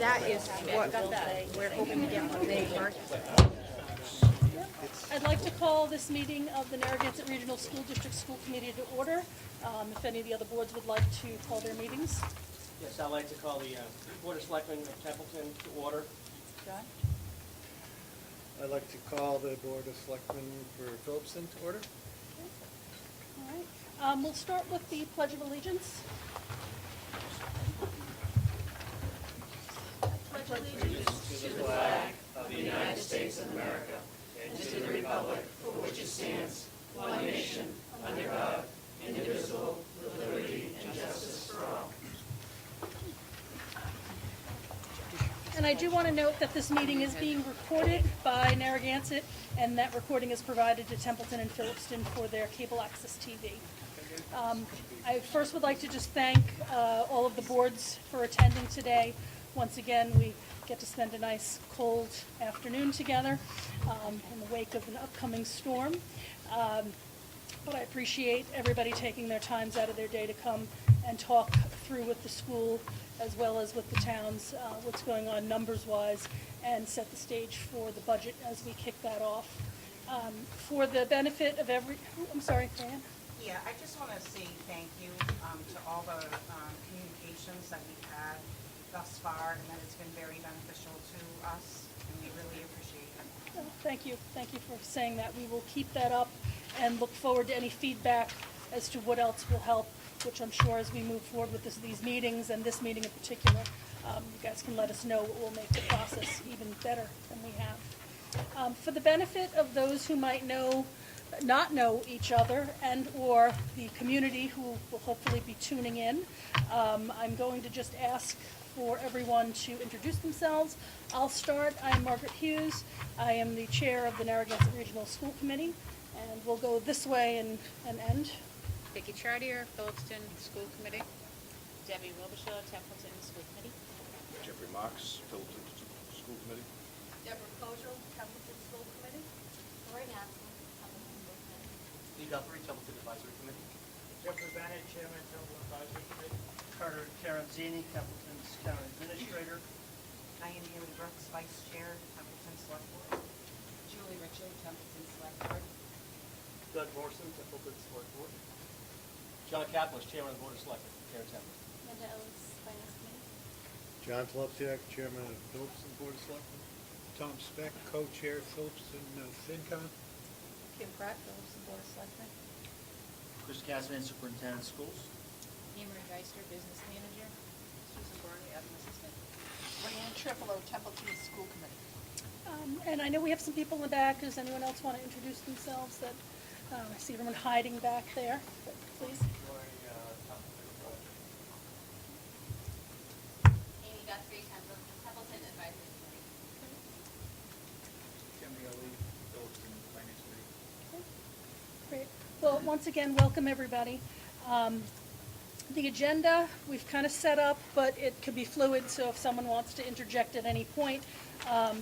that is what we're hoping to get from May 1st. I'd like to call this meeting of the Narragansett Regional School District School Committee to order. If any of the other boards would like to call their meetings. Yes, I'd like to call the Board of Selectmen of Templeton to order. John? I'd like to call the Board of Selectmen for Phillipston to order. All right. We'll start with the Pledge of Allegiance. Pledge allegiance To the flag of the United States of America and to the republic for which it stands, one nation, under God, indivisible, with liberty and justice for all. And I do want to note that this meeting is being recorded by Narragansett, and that recording is provided to Templeton and Phillipston for their cable access TV. I first would like to just thank all of the boards for attending today. Once again, we get to spend a nice cold afternoon together in the wake of an upcoming storm. But I appreciate everybody taking their times out of their day to come and talk through with the school as well as with the towns what's going on numbers-wise and set the stage for the budget as we kick that off. For the benefit of I'm sorry, Diane? Yeah, I just want to say thank you to all the communications that we've had thus far, and that it's been very beneficial to us, and we really appreciate it. Oh, thank you. Thank you for saying that. We will keep that up and look forward to any feedback as to what else will help, which I'm sure as we move forward with these meetings and this meeting in particular, you guys can let us know what will make the process even better than we have. For the benefit of those who might not know each other and or the community who will hopefully be tuning in, I'm going to just ask for everyone to introduce themselves. I'll start. I'm Margaret Hughes. I am the chair of the Narragansett Regional School Committee, and we'll go this way and end. Vicki Chartier, Phillipston School Committee. Debbie Wilbershaw, Templeton School Committee. Jeffrey Marks, Phillipston School Committee. Deborah Kozel, Templeton School Committee. Lori Natson, Templeton School Committee. Lee Guthrie, Templeton Advisory Committee. Jeffrey Bennett, Chairman, Templeton Advisory Committee. Carter Terenzini, Templeton's Town Administrator. Diane Haley Brooks, Vice Chair, Templeton Select Board. Julie Richard, Templeton Select Board. Doug Morrison, Templeton Select Board. John Kaplan, Chairman of the Board of Selectmen, here in Templeton. Linda Ellis, Finance Committee. John Phillipsiak, Chairman of Phillipston Board of Selectmen. Tom Speck, co-chair, Phillipston FinCon. Kim Pratt, Phillipston Board of Selectmen. Chris Kasman, Superintendent of Schools. Emery Geister, Business Manager. Susan Burney, Admin Assistant. Leanne Tripolo, Templeton School Committee. And I know we have some people in the back. Does anyone else want to introduce themselves? That I see everyone hiding back there. But please. Amy Guthrie, Templeton Advisory Committee. Jimmy Ali, Phillipston Finance Committee. Great. Well, once again, welcome everybody. The agenda we've kind of set up, but it could be fluid, so if someone wants to interject at any point,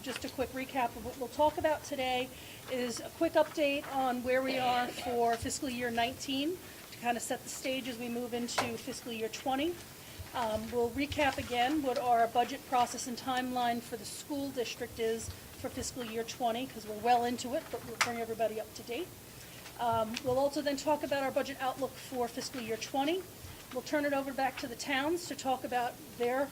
just a quick recap of what we'll talk about today is a quick update on where we are for fiscal year 19 to kind of set the stage as we move into fiscal year 20. We'll recap again what our budget process and timeline for the school district is for fiscal year 20, because we're well into it, but we'll bring everybody up to date. We'll also then talk about our budget outlook for fiscal year 20. We'll turn it over back to the towns to talk about their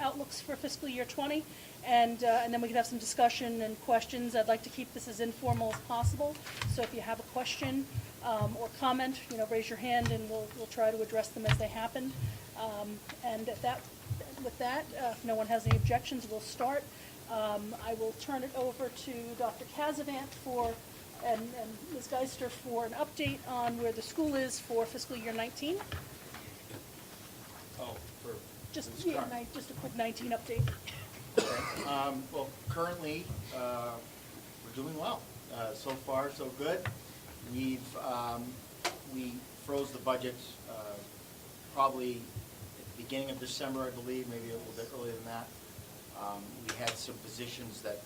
outlooks for fiscal year 20, and then we can have some discussion and questions. I'd like to keep this as informal as possible, so if you have a question or comment, raise your hand, and we'll try to address them as they happen. And with that, if no one has any objections, we'll start. I will turn it over to Dr. Casavant and Ms. Geister for an update on where the school is for fiscal year 19. Oh, for Just this current- just a quick 19 update. Okay. Well, currently, we're doing well. So far, so good. We froze the budget probably at the beginning of December, I believe, maybe a little bit earlier than that. We had some positions that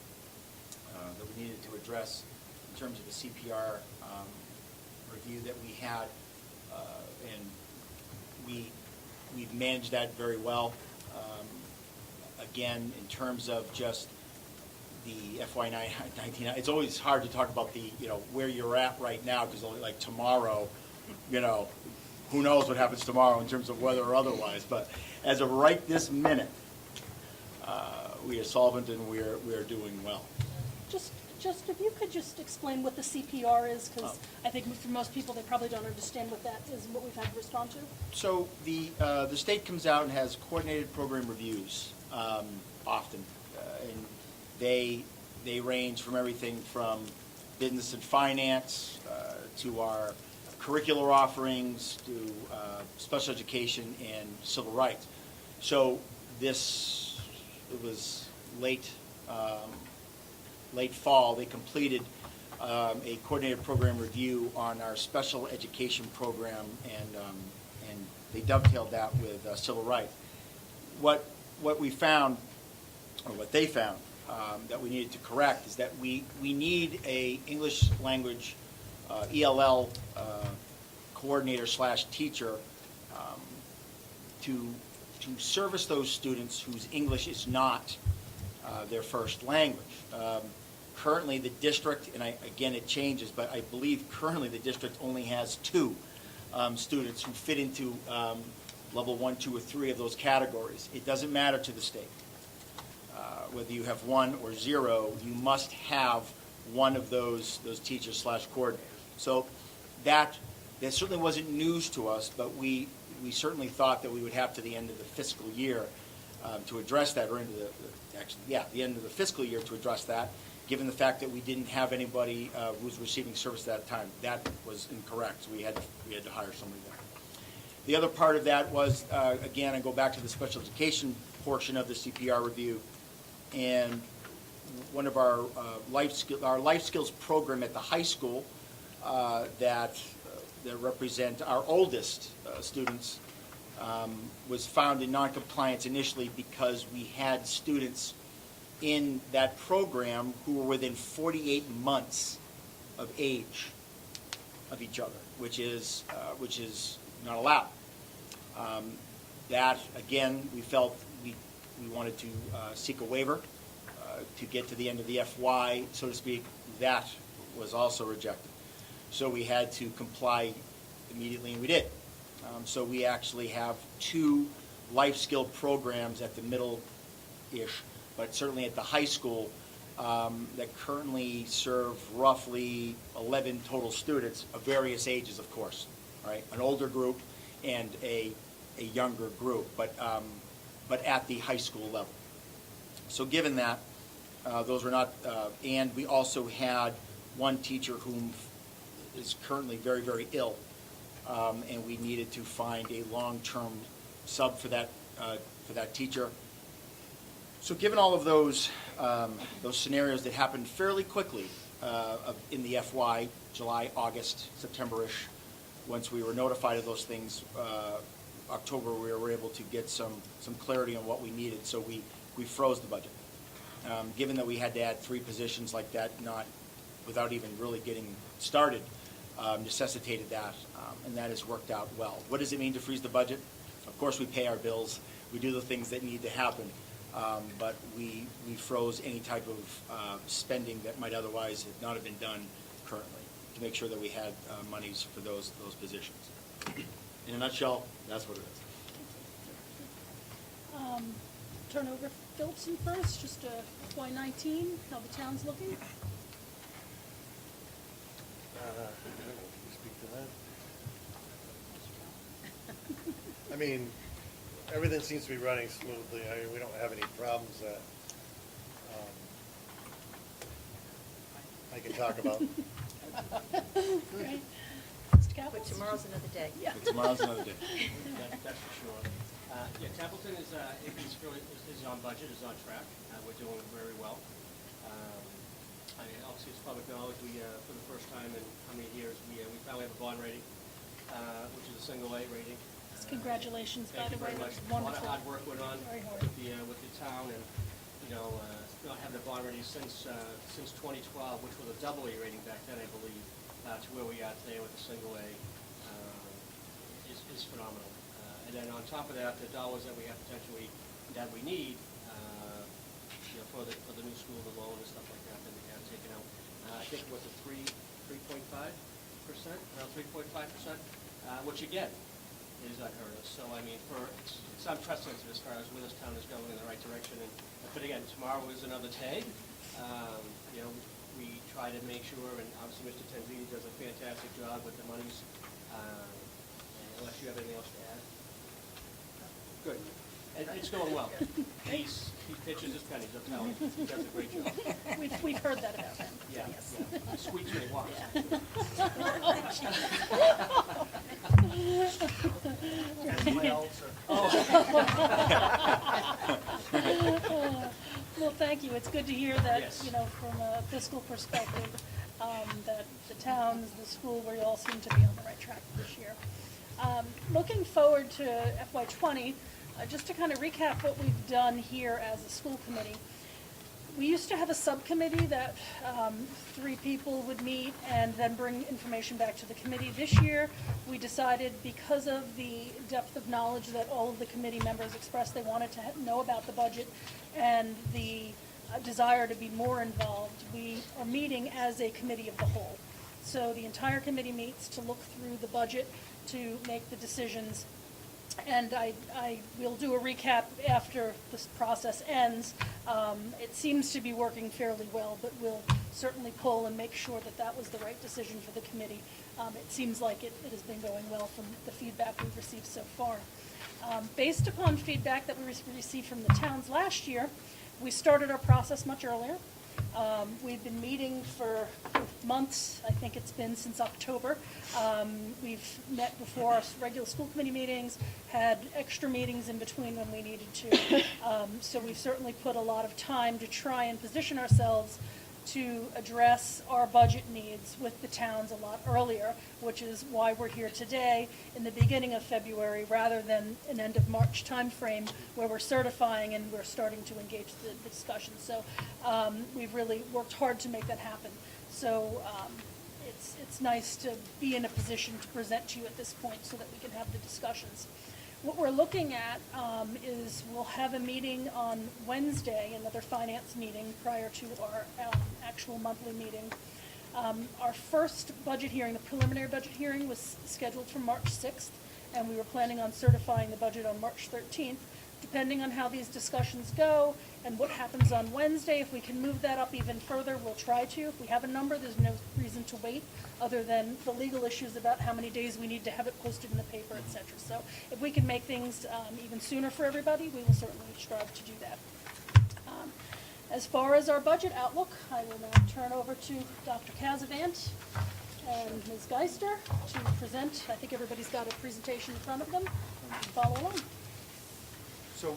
we needed to address in terms of the CPR review that we had, and we've managed that very well. Again, in terms of just the FY19, it's always hard to talk about the, where you're at right now, because like tomorrow, who knows what happens tomorrow in terms of weather or otherwise. But as of right this minute, we are solvent and we are doing well. Just if you could just explain what the CPR is, because I think for most people, they probably don't understand what that is and what we've had to respond to. So the state comes out and has coordinated program reviews often, and they range from everything from business and finance to our curricular offerings to special education and civil rights. So it was late fall, they completed a coordinated program review on our special education program, and they dovetailed that with civil rights. What we found, or what they found, that we needed to correct is that we need a English language ELL coordinator / teacher to service those students whose English is not their first language. Currently, the district, and again it changes, but I believe currently the district only has 2 students who fit into level 1, 2, or 3 of those categories. It doesn't matter to the state. Whether you have 1 or 0, you must have one of those teachers / coordinators. So that certainly wasn't news to us, but we certainly thought that we would have to the end of the fiscal year to address that, or the end of the fiscal year to address that, given the fact that we didn't have anybody who was receiving service at that time. That was incorrect, so we had to hire somebody there. The other part of that was, again, I go back to the special education portion of the CPR review, and one of our life skills program at the high school that represent our oldest students was found in noncompliance initially because we had students in that program who were within 48 months of age of each other, which is not allowed. That, again, we felt we wanted to seek a waiver to get to the end of the FY, so to speak. That was also rejected. So we had to comply immediately, and we did. So we actually have 2 life skill programs at the middle-ish, but certainly at the high school that currently serve roughly 11 total students of various ages, of course, right? An older group and a younger group, but at the high school level. So given that, those were not, and we also had one teacher whom is currently very, very ill, and we needed to find a long-term sub for that teacher. So given all of those scenarios that happened fairly quickly in the FY, July, August, September-ish, once we were notified of those things, October we were able to get some clarity on what we needed, so we froze the budget. Given that we had to add 3 positions like that, not without even really getting started, necessitated that, and that has worked out well. What does it mean to freeze the budget? Of course we pay our bills, we do the things that need to happen, but we froze any type of spending that might otherwise not have been done currently, to make sure that we had monies for those positions. In a nutshell, that's what it is. Turn over Phillipston first, just FY19, how the town's looking. Can you speak to that? I mean, everything seems to be running smoothly. I mean, we don't have any problems that I can talk about. Right. Mr. Capel? But tomorrow's another day. Yeah. Tomorrow's another day. That's for sure. Yeah, Templeton is on budget, is on track. We're doing very well. I mean, obviously, it's public knowledge. We, for the first time in how many years, we finally have a bond rating, which is a single A rating. Congratulations, by Thank the you way, very much. that's A lot wonderful. of hard work went on Very hard. with the town, and not having a bond rating since 2012, which was a double A rating back then, I believe, to where we are today with a single A, is phenomenal. And then on top of that, the dollars that we have potentially that we need think it was a 3.5%, around 3.5%, which again is unheard of. So I mean, it's unprecedented as far as where this town is going in the right direction. But again, tomorrow is another day. You know, we try to make sure, and obviously Mr. Tenzini does a fantastic job with the monies. And unless you have anything else to add. Good. And it's going well. He pitches his pennies, I'm telling you. He does a great job. We've heard that about him. Yeah, Yes. yeah. He squeaks when he walks. Well, thank you. It's good to hear that, Yes. you know, from a fiscal perspective, that the towns, the school, we all seem to be on the right track this year. Looking forward to FY20, just to kind of recap what we've done here as a school committee. We used to have a subcommittee that 3 people would meet and then bring information back to the committee. This year, we decided, because of the depth of knowledge that all of the committee members expressed they wanted to know about the budget and the desire to be more involved, we are meeting as a committee of the whole. So the entire committee meets to look through the budget, to make the decisions. And I will do a recap after this process ends. It seems to be working fairly well, but we'll certainly pull and make sure that that was the right decision for the committee. It seems like it has been going well from the feedback we've received so far. Based upon feedback that we received from the towns last year, we started our process much earlier. We've been meeting for months. I think it's been since October. We've met before our regular school committee meetings, had extra meetings in between when we needed to. So we've certainly put a lot of time to try and position ourselves to address our budget needs with the towns a lot earlier, which is why we're here today in the beginning of February rather than an end of March timeframe where we're certifying and we're starting to engage the discussion. So we've really worked hard to make that happen. So it's nice to be in a position to present to you at this point so that we can have the discussions. What we're looking at is we'll have a meeting on Wednesday, another finance meeting prior to our actual monthly meeting. Our first budget hearing, the preliminary budget hearing, was scheduled for March 6th, and we were planning on certifying the budget on March 13th. Depending on how these discussions go and what happens on Wednesday, if we can move that up even further, we'll try to. If we have a number, there's no reason to wait, other than the legal issues about how many days we need to have it posted in the paper, et cetera. So if we can make things even sooner for everybody, we will certainly strive to do that. As far as our budget outlook, I will now turn over to Dr. Casavant and Ms. Geister to present. I think everybody's got a presentation in front of them, and you can follow along. So,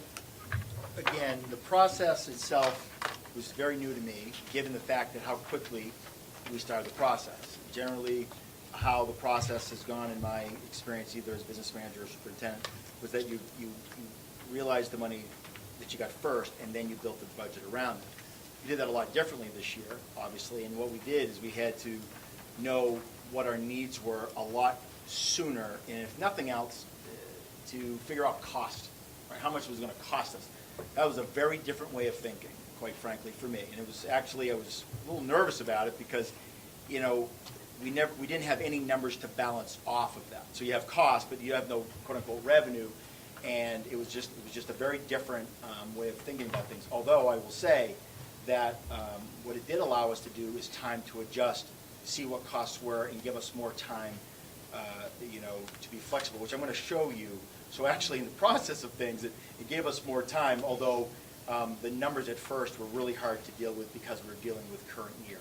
again, the process itself was very new to me, given the fact that how quickly we started the process. Generally, how the process has gone in my experience, either as business manager or superintendent, was that you realized the money that you got first, and then you built the budget around it. We did that a lot differently this year, obviously, and what we did is we had to know what our needs were a lot sooner, and if nothing else, to figure out cost. Right, how much it was going to cost us. That was a very different way of thinking, quite frankly, for me. And it was actually, I was a little nervous about it because, you know, we didn't have any numbers to balance off of that. So you have cost, but you have no quote unquote revenue, and it was just a very different way of thinking about things. Although I will say that what it did allow us to do is time to adjust, see what costs were, and give us more time, you know, to be flexible, which I'm going to show you. So actually, in the process of things, it gave us more time, although the numbers at first were really hard to deal with because we were dealing with current year.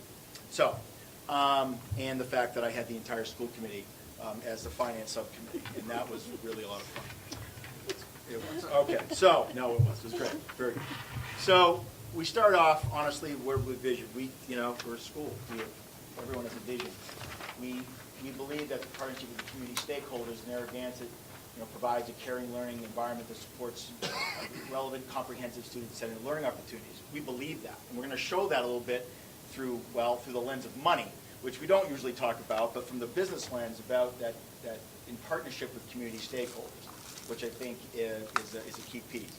So, and the fact that I had the entire school committee as the finance subcommittee, and that was really a lot of fun. It was. Okay, so, no, it was. It was great. Very good. So, we start off, honestly, with vision. We're a school. Everyone has a vision. We believe that the partnership with the community stakeholders in Narragansett provides a caring learning environment that supports relevant, comprehensive, student-centered learning opportunities. We believe that, and we're going to show that a little bit through the lens of money, which we don't usually talk about, but from the business lens about that in partnership with community stakeholders, which I think is a key piece.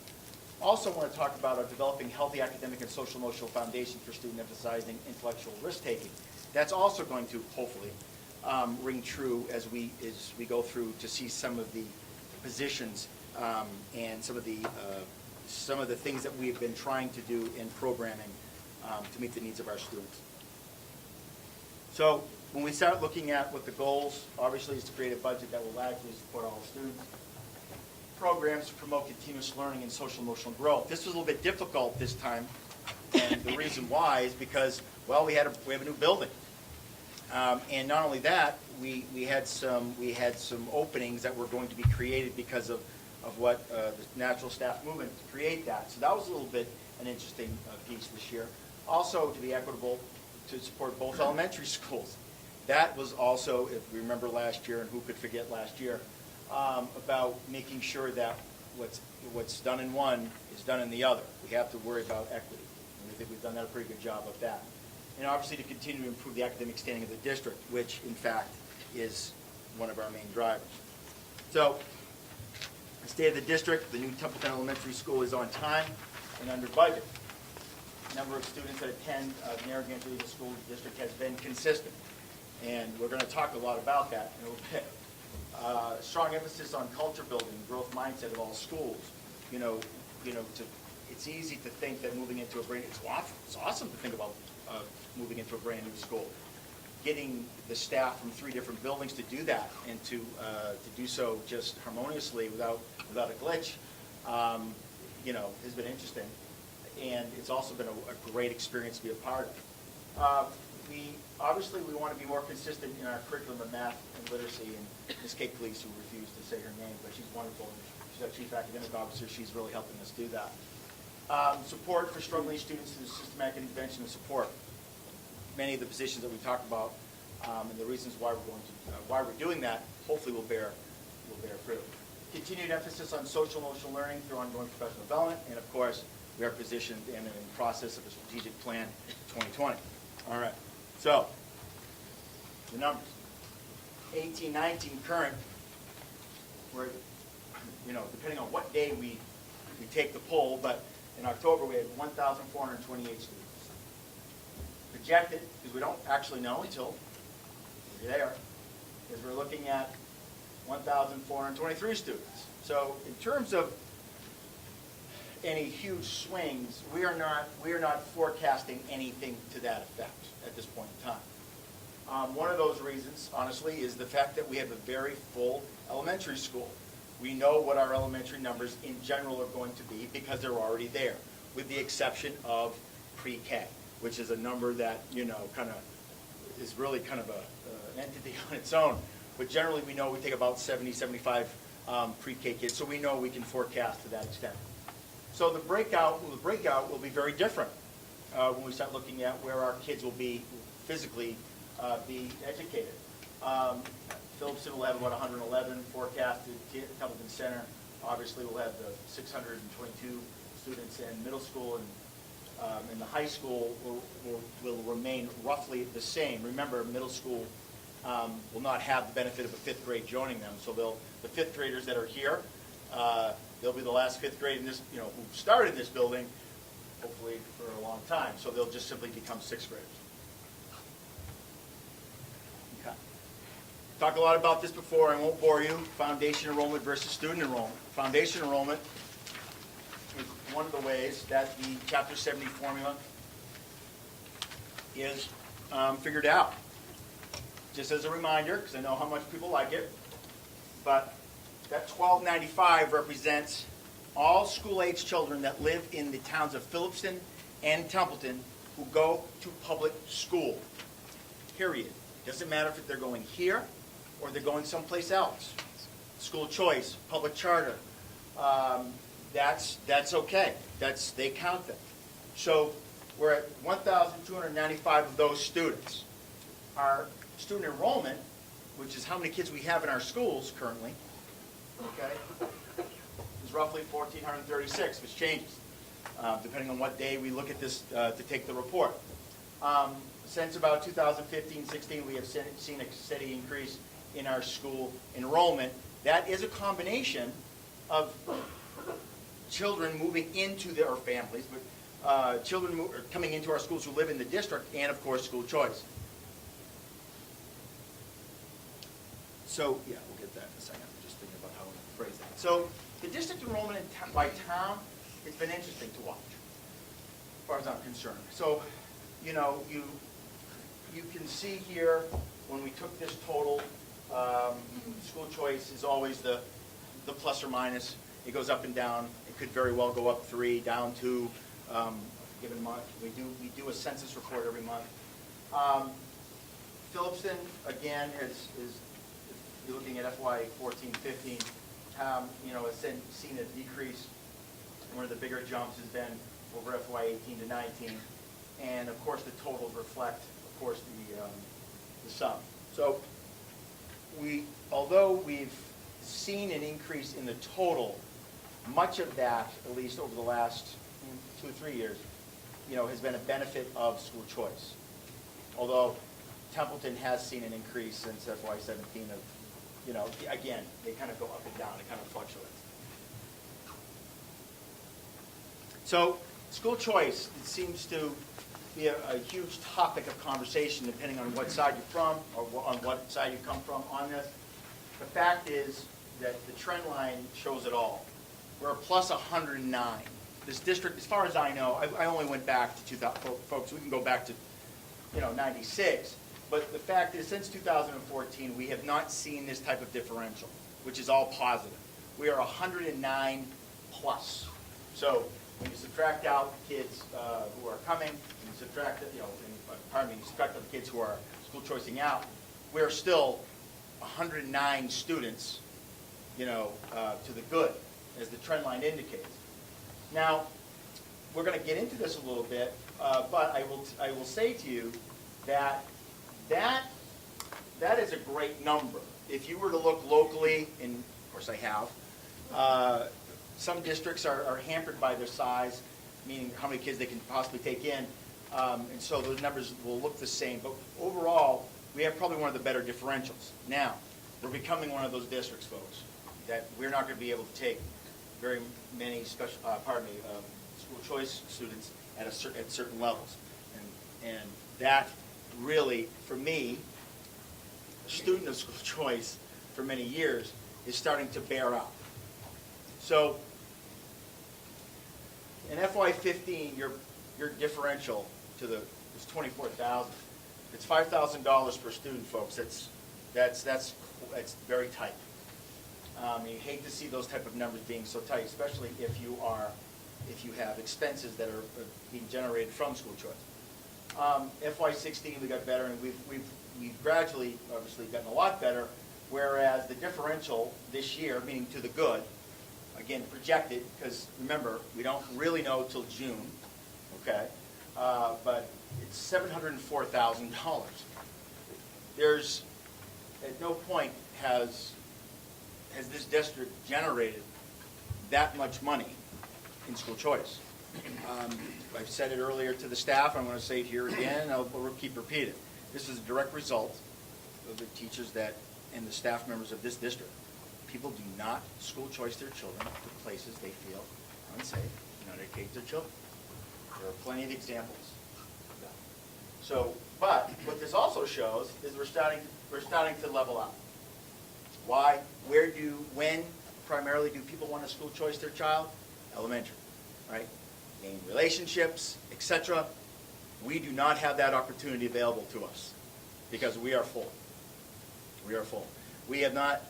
Also want to talk about developing healthy academic and social emotional foundation for student emphasizing intellectual risk-taking. That's also going to hopefully ring true as we go through to see some of the positions and some of the things that we have been trying to do in programming to meet the needs of our students. So when we start looking at what the goals, obviously, is to create a budget that will adequately support all students. Programs to promote continuous learning and social emotional growth. This was a little bit difficult this time, and the reason why is because, well, we have a new building, and not only that, we had some openings that were going to be created because of what the natural staff movement to create that. So that was a little bit an interesting piece this year. Also, to be equitable, to support both elementary schools. That was also, if we remember last year, and who could forget last year, about making sure that what's done in one is done in the other. We have to worry about equity, and we think we've done a pretty good job of that. And obviously to continue to improve the academic standing of the district, which in fact is one of our main drivers. So, the state of the district, the new Templeton Elementary School is on time and under budget. The number of students that attend the Narragansett Regional School District has been consistent, and we're going to talk a lot about that in a little bit. Strong emphasis on culture building, growth mindset of all schools. It's easy to think that moving into it's awesome to think about moving into a brand new school. Getting the staff from 3 different buildings to do that and to do so just harmoniously without a glitch, has been interesting, and it's also been a great experience to be a part of. We want to be more consistent in our curriculum of math and literacy, and Ms. Kate Cleese, who refused to say her name, but she's wonderful. She's our Chief Academic Officer. She's really helping us do that. Support for struggling students through systematic intervention and support. Many of the positions that we talked about and the reasons why we're doing that hopefully will bear fruit. Continued emphasis on social emotional learning through ongoing professional development, and of course, we are positioned and in the process of a strategic plan 2020. All right. So, the numbers. 18-19 current, we're, depending on what day we take the poll, but in October we had 1,428 students. Projected, because we don't actually know until we're there, is we're looking at 1,423 students. So, in terms of any huge swings, we are not forecasting anything to that effect at this point in time. One of those reasons, honestly, is the fact that we have a very full elementary school. We know what our elementary numbers in general are going to be because they're already there, with the exception of pre-K, which is a number that, is really kind of an entity on its own. But generally we know we take about 70, 75 pre-K kids, so we know we can forecast to that extent. So the breakout will be very different when we start looking at where our kids will be physically be educated. Phillipston will have about 111 forecasted. Templeton Center obviously will have the 622 students in middle school, and the high school will remain roughly the same. Remember, middle school will not have the benefit of a 5th grade joining them, so the 5th graders that are here, they'll be the last 5th grade in this, who started this building, hopefully for a long time. So they'll just simply become 6th graders. Okay. Talked a lot about this before. I won't bore you. Foundation enrollment versus student enrollment. Foundation enrollment is one of the ways that the Chapter 70 formula is figured out. Just as a reminder, because I know how much people like it, but that $12.95 represents all school-age children that live in the towns of Phillipston and Templeton who go to public school, period. Doesn't matter if they're going here or they're going someplace else. School choice, public charter, that's okay. They count them. So we're at 1,295 of those students. Our student enrollment, which is how many kids we have in our schools currently, okay, is roughly 1,436, which changes depending on what day we look at this to take the report. Since about 2015-16, we have seen a steady increase in our school enrollment. That is a combination of children moving into their, or families, but children coming into our schools who live in the district, and of course, school choice. So, yeah, we'll get that in a second. I'm just thinking about how to phrase that. So, the district enrollment by town, it's been interesting to watch, as far as I'm concerned. So, you know, you can see here, when we took this total, school choice is always the plus or minus. It goes up and down. It could very well go up 3, down 2, given month. We do a census report every month. Phillipston, again, is you're looking at FY14, 15, you know, has seen a decrease. One of the bigger jumps has been over FY18 to 19. And of course, the totals reflect, of course, the sum. So although we've seen an increase in the total, much of that, at least over the last 2 or 3 years, you know, has been a benefit of school choice. Although Templeton has seen an increase since FY17 of, you know, again, they kind of go up and down, it kind of fluctuates. So school choice, it seems to be a huge topic of conversation depending on what side you're from or on what side you come from on this. The fact is that the trend line shows it all. We're a plus 109. This district, as far as I know, I only went back to 2000, folks, we can go back to, you know, 96. But the fact is, since 2014, we have not seen this type of differential, which is all positive. We are 109 plus. So when you subtract out the kids who are coming, and you subtract, you know, you subtract out the kids who are school choicing out, we're still 109 students, you know, to the good, as the trend line indicates. Now, we're going to get into this a little bit, but I will say to you that is a great number. If you were to look locally, and of course I have, some districts are hampered by their size, meaning how many kids they can possibly take in, and so those numbers will look the same. But overall, we have probably one of the better differentials. Now, we're becoming one of those districts, folks, that we're not going to be able to take very many school choice students at certain levels, and that really, for me, a student of school choice for many years is starting to bear out. So in FY15, your differential to the is $24,000. It's $5,000 per student, folks. That's very tight. You hate to see those type of numbers being so tight, especially if you have expenses that are being generated from school choice. FY16 we got better, and we've gradually, obviously, gotten a lot better. Whereas the differential this year, meaning to the good, again projected, because remember we don't really know till June, okay? But it's $704,000. There's at no point has this district generated that much money in school choice. I've said it earlier to the staff, I'm going to say it here again, and I'll keep repeating. This is a direct result of the teachers and the staff members of this district. People do not school choice their children to places they feel unsafe and undertake their children. There are plenty of examples of that. So, but what this also shows is we're starting to level out. Why? When primarily do people want to school choice their child? Elementary, right? Gain relationships, etc. We do not have that opportunity available to us because we are full. We are full. We have not,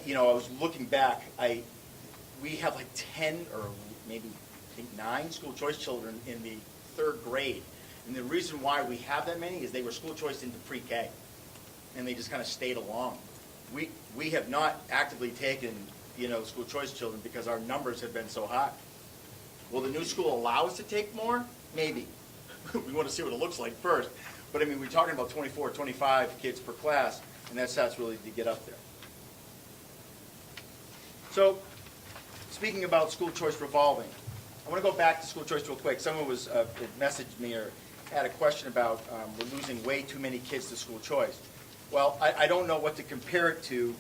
you know, I was looking back, we have like 10 or maybe I think 9 school choice children in the 3rd grade. And the reason why we have that many is they were school choiced into pre-K. And they just kind of stayed along. We have not actively taken, you know, school choice children because our numbers have been so high. Will the new school allow us to take more? Maybe. We want to see what it looks like first. But I mean, we're talking about 24, 25 kids per class, and that starts really to get up there. So, speaking about school choice revolving, I want to go back to school choice real quick. Someone was messaged me or had a question about we're losing way too many kids to school choice. Well, I don't know what to compare it to.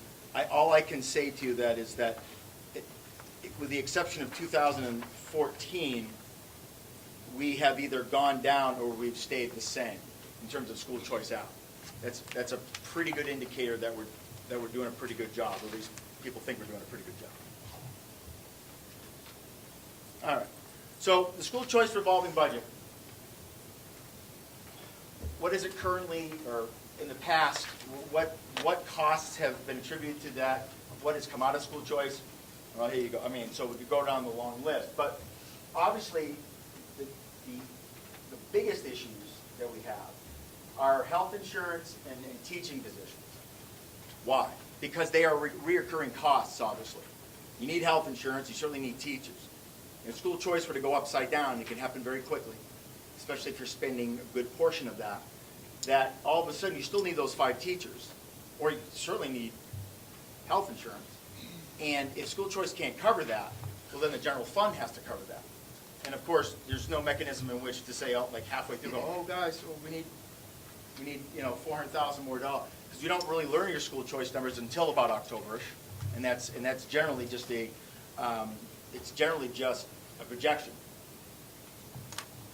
All I can say to you is that with the exception of 2014, we have either gone down or we've stayed the same in terms of school choice out. That's a pretty good indicator that we're doing a pretty good job, or at least people think we're doing a pretty good job. All right. So the school choice revolving budget. What is it currently, or in the past, what costs have been attributed to that? What has come out of school choice? Well, here you go. I mean, so we could go down the long list. But obviously, the biggest issues that we have are health insurance and teaching positions. Why? Because they are reoccurring costs, obviously. You need health insurance. You certainly need teachers. If school choice were to go upside down, it can happen very quickly, especially if you're spending a good portion of that all of a sudden you still need those 5 teachers, or you certainly need health insurance. And if school choice can't cover that, well, then the general fund has to cover that. And of course, there's no mechanism in which to say, oh, like halfway through, go, oh, guys, well, we need $400,000 more dollars, because you don't really learn your school choice numbers until about October-ish, and that's generally just it's generally just a projection.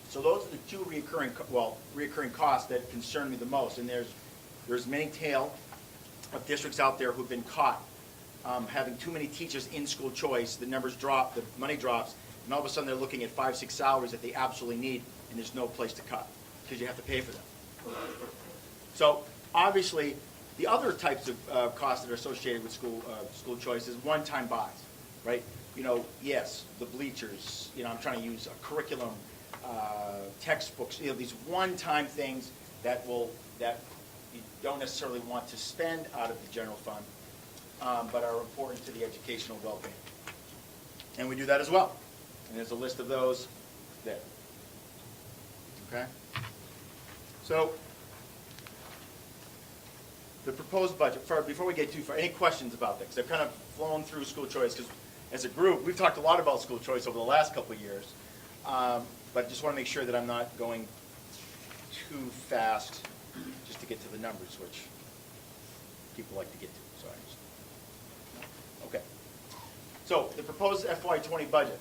So those are the 2 reoccurring costs that concern me the most. And there's many tale of districts out there who've been caught having too many teachers in school choice. The numbers drop, the money drops, and all of a sudden they're looking at 5, 6 salaries that they absolutely need, and there's no place to cut because you have to pay for them. So obviously, the other types of costs that are associated with school choice is one-time buys, right? Yes, the bleachers. I'm trying to use a curriculum, textbooks. These one-time things that you don't necessarily want to spend out of the general fund, but are important to the educational well-being. And we do that as well. And there's a list of those there. Okay. So the proposed budget. Before we get too far, any questions about that? Because I've kind of flown through school choice because, as a group, we've talked a lot about school choice over the last couple of years, but just want to make sure that I'm not going too fast just to get to the numbers, which people like to get to. So okay. So the proposed FY20 budget,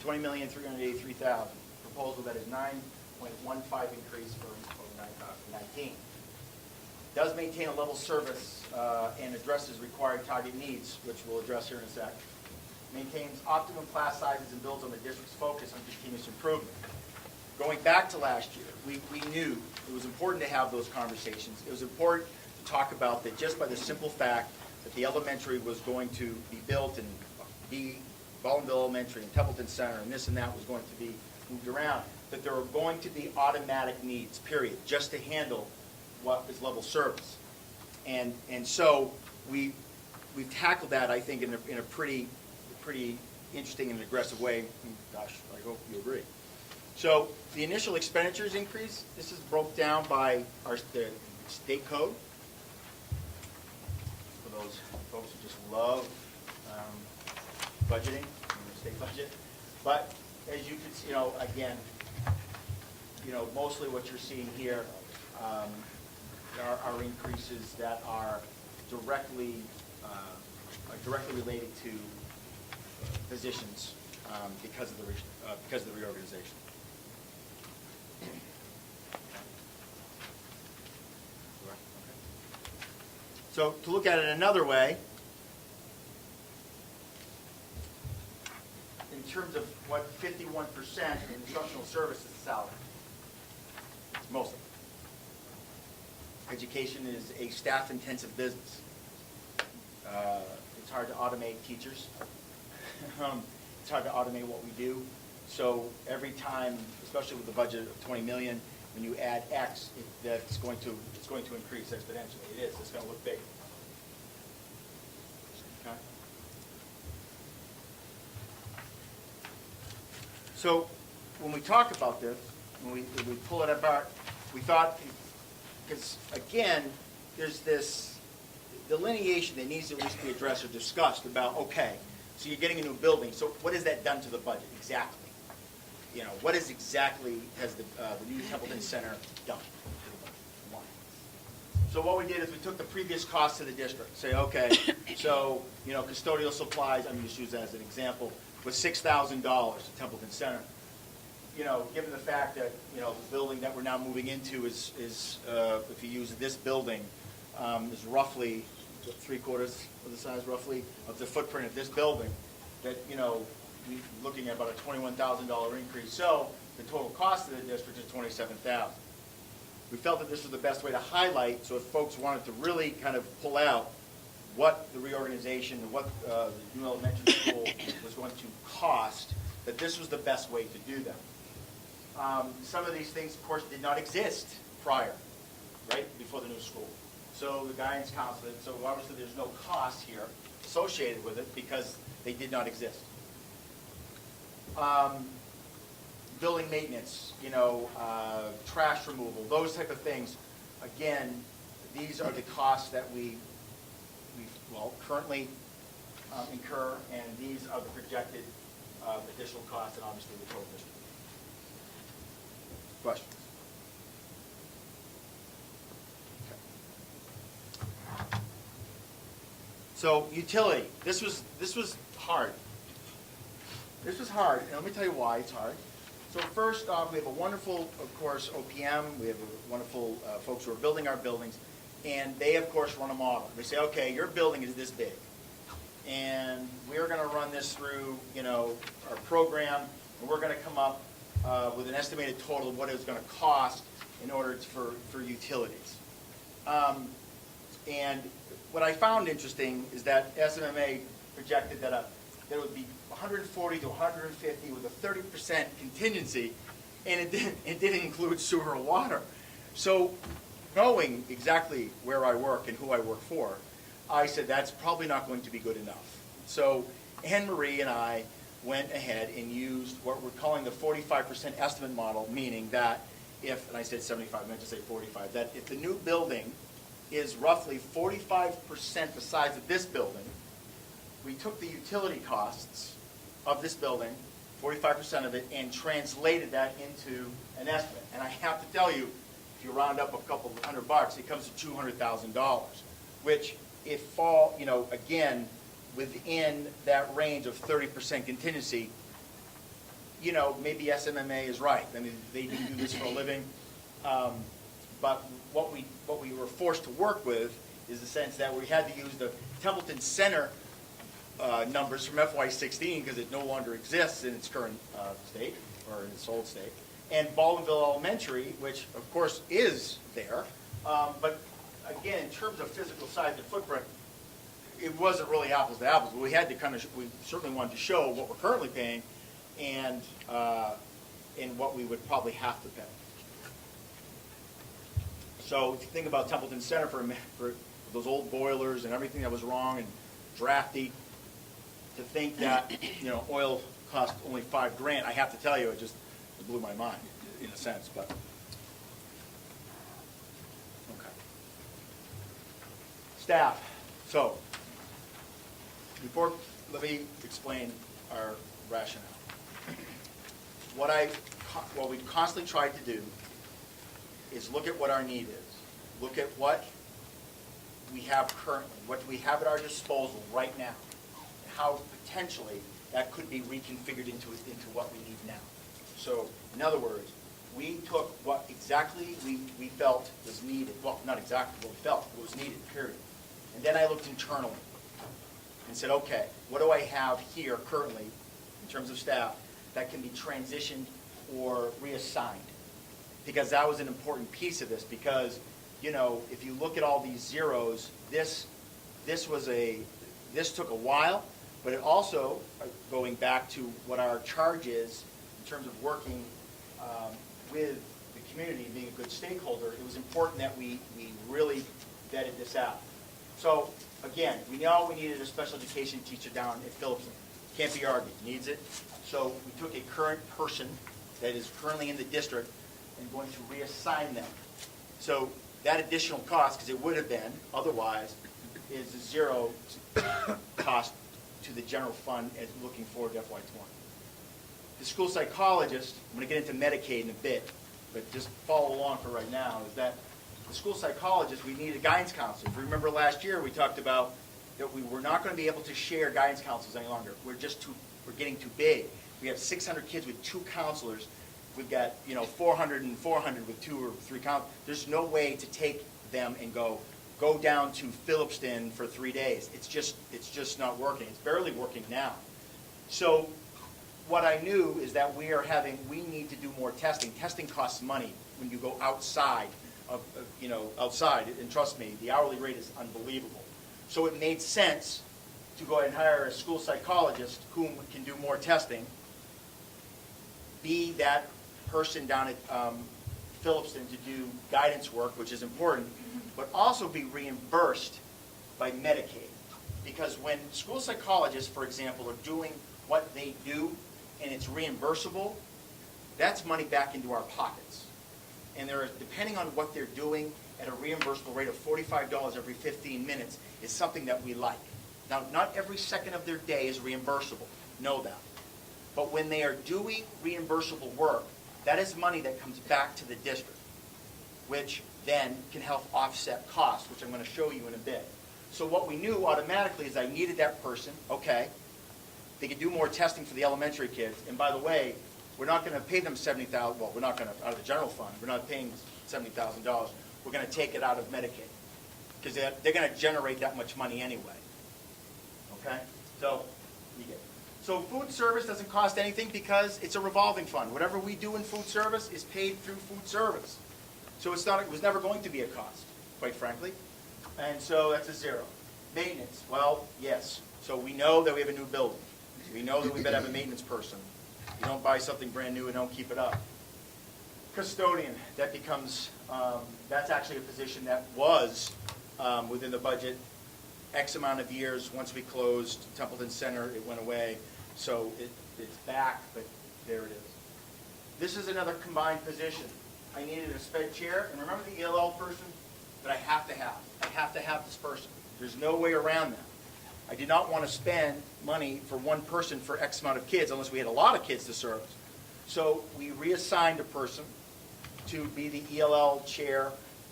$20,383,000. Proposal that is 9.15 increase for 2019. Does maintain a level service and addresses required target needs, which we'll address here in a sec. Maintains optimum class sizes and builds on the district's focus on continuous improvement. Going back to last year, we knew it was important to have those conversations. It was important to talk about that just by the simple fact that the elementary was going to be built and be Ballinville Elementary and Templeton Center and this and that was going to be moved around, that there were going to be automatic needs, period, just to handle what is level service. And so we've tackled that, I think, in a pretty interesting and aggressive way. And gosh, I hope you agree. So the initial expenditures increase, this is broke down by the state code. For those folks who just love budgeting, the state budget. But as you can see, again, mostly what you're seeing here are increases that are directly related to positions because of the reorganization. So to look at it another way, in terms of what 51% in instructional services is salary, it's mostly. Education is a staff-intensive business. It's hard to automate teachers. It's hard to automate what we do. So every time, especially with the budget of $20 million, when you add X, it's going to increase exponentially. It is. It's going to look big. Okay. So when we talk about this, when we pull it apart, we thought, because again, there's this delineation that needs to at least be addressed or discussed about, okay, so you're getting a new building, so what has that done to the budget exactly? What has the new Templeton Center done to the budget? Why? So what we did is we took the previous cost to the district, say, okay, so, custodial supplies, I'm just use that as an example, was $6,000 to Templeton Center. Given the fact that, the building that we're now moving into is if you use this building, is roughly 3/4 of the size, roughly, of the footprint of this building, that, we're looking at about a $21,000 increase. So the total cost of the district is $27,000. We felt that this was the best way to highlight, so if folks wanted to really kind of pull out what the reorganization and what the new elementary school was going to cost, that this was the best way to do them. Some of these things, of course, did not exist prior, right, before the new school. So the guidance counselor, so obviously there's no cost here associated with it because they did not exist. Building maintenance, trash removal, those type of things. Again, these are the costs that we currently incur, and these are the projected additional costs, and obviously the total district. Questions? Okay. So utility, this was hard. This was hard, and let me tell you why it's hard. So first off, we have a wonderful, of course, OPM. We have wonderful folks who are building our buildings, and they, of course, run a model. They say, okay, your building is this big, and we're going to run this through, our program, and we're going to come up with an estimated total of what it's going to cost in order for utilities. And what I found interesting is that SMMA projected that there would be 140 to 150 with a 30% contingency, and it didn't include sewer or water. So knowing exactly where I work and who I work for, I said that's probably not going to be good enough. So Anne Marie and I went ahead and used what we're calling the 45% estimate model, meaning that if, and I said 75, I meant to say 45, that if the new building is roughly 45% the size of this building, we took the utility costs of this building, 45% of it, and translated that into an estimate. And I have to tell you, if you round up a couple of $100, it comes to $200,000, which if fall, again, within that range of 30% contingency, maybe SMMA is right. I mean, they do this for a living. But what we were forced to work with is the sense that we had to use the Templeton Center numbers from FY16 because it no longer exists in its current state, or in its old state, and Baldwinville Elementary, which of course is there, but again, in terms of physical size and footprint, it wasn't really apples to apples. But we had to we certainly wanted to show what we're currently paying and what we would probably have to pay. So if you think about Templeton Center for those old boilers and everything that was wrong and drafty, to think that oil cost only $5,000, I have to tell you, it blew my mind in a sense. But okay, staff. So let me explain our rationale. What we constantly tried to do is look at what our need is, look at what we have currently, what we have at our disposal right now, and how potentially that could be reconfigured into what we need now. So, in other words, we took what exactly we felt was needed, well, not exactly what we felt, but was needed, period. And then I looked internally and said, okay, what do I have here currently in terms of staff that can be transitioned or reassigned? Because that was an important piece of this, because if you look at all these zeros, this took a while, but it also, going back to what our charge is in terms of working with the community, being a good stakeholder, it was important that we really vetted this out. So again, we know we needed a special education teacher down at Phillipston. Can't be argued, needs it. So we took a current person that is currently in the district and going to reassign them. So that additional cost, because it would have been otherwise, is a zero cost to the general fund as looking forward to FY20. The school psychologist, I'm going to get into Medicaid in a bit, but just follow along for right now, is that the school psychologist, we needed guidance counselors. Remember last year, we talked about that we were not going to be able to share guidance counselors any longer. We're getting too big. We have 600 kids with 2 counselors. We've got, 400 and 400 with 2 or 3 counselors. There's no way to take them and go down to Phillipston for 3 days. It's just not working. It's barely working now. So what I knew is that we need to do more testing. Testing costs money when you go outside outside, and trust me, the hourly rate is unbelievable. So it made sense to go ahead and hire a school psychologist whom can do more testing, be that person down at Phillipston to do guidance work, which is important, but also be reimbursed by Medicaid. Because when school psychologists, for example, are doing what they do and it's reimbursable, that's money back into our pockets. And depending on what they're doing, at a reimbursable rate of $45 every 15 minutes is something that we like. Now, not every second of their day is reimbursable. Know that. But when they are doing reimbursable work, that is money that comes back to the district, which then can help offset costs, which I'm going to show you in a bit. So what we knew automatically is I needed that person. Okay, they could do more testing for the elementary kids. And by the way, we're not going to pay them $70,000. Well, we're not going to, out of the general fund, we're not paying $70,000. We're going to take it out of Medicaid because they're going to generate that much money anyway. Okay? So, so food service doesn't cost anything because it's a revolving fund. Whatever we do in food service is paid through food service. So it was never going to be a cost, quite frankly. And so that's a 0. Maintenance, well, yes. So we know that we have a new building. We know that we better have a maintenance person. You don't buy something brand new and don't keep it up. Custodian, that becomes, that's actually a position that was within the budget X amount of years. Once we closed Templeton Center, it went away. So it's back, but there it is. This is another combined position. I needed a sped chair, and remember the ELL person that I have to have. I have to have this person. There's no way around that. I did not want to spend money for one person for X amount of kids unless we had a lot of kids to service. So we reassigned a person to be the ELL chair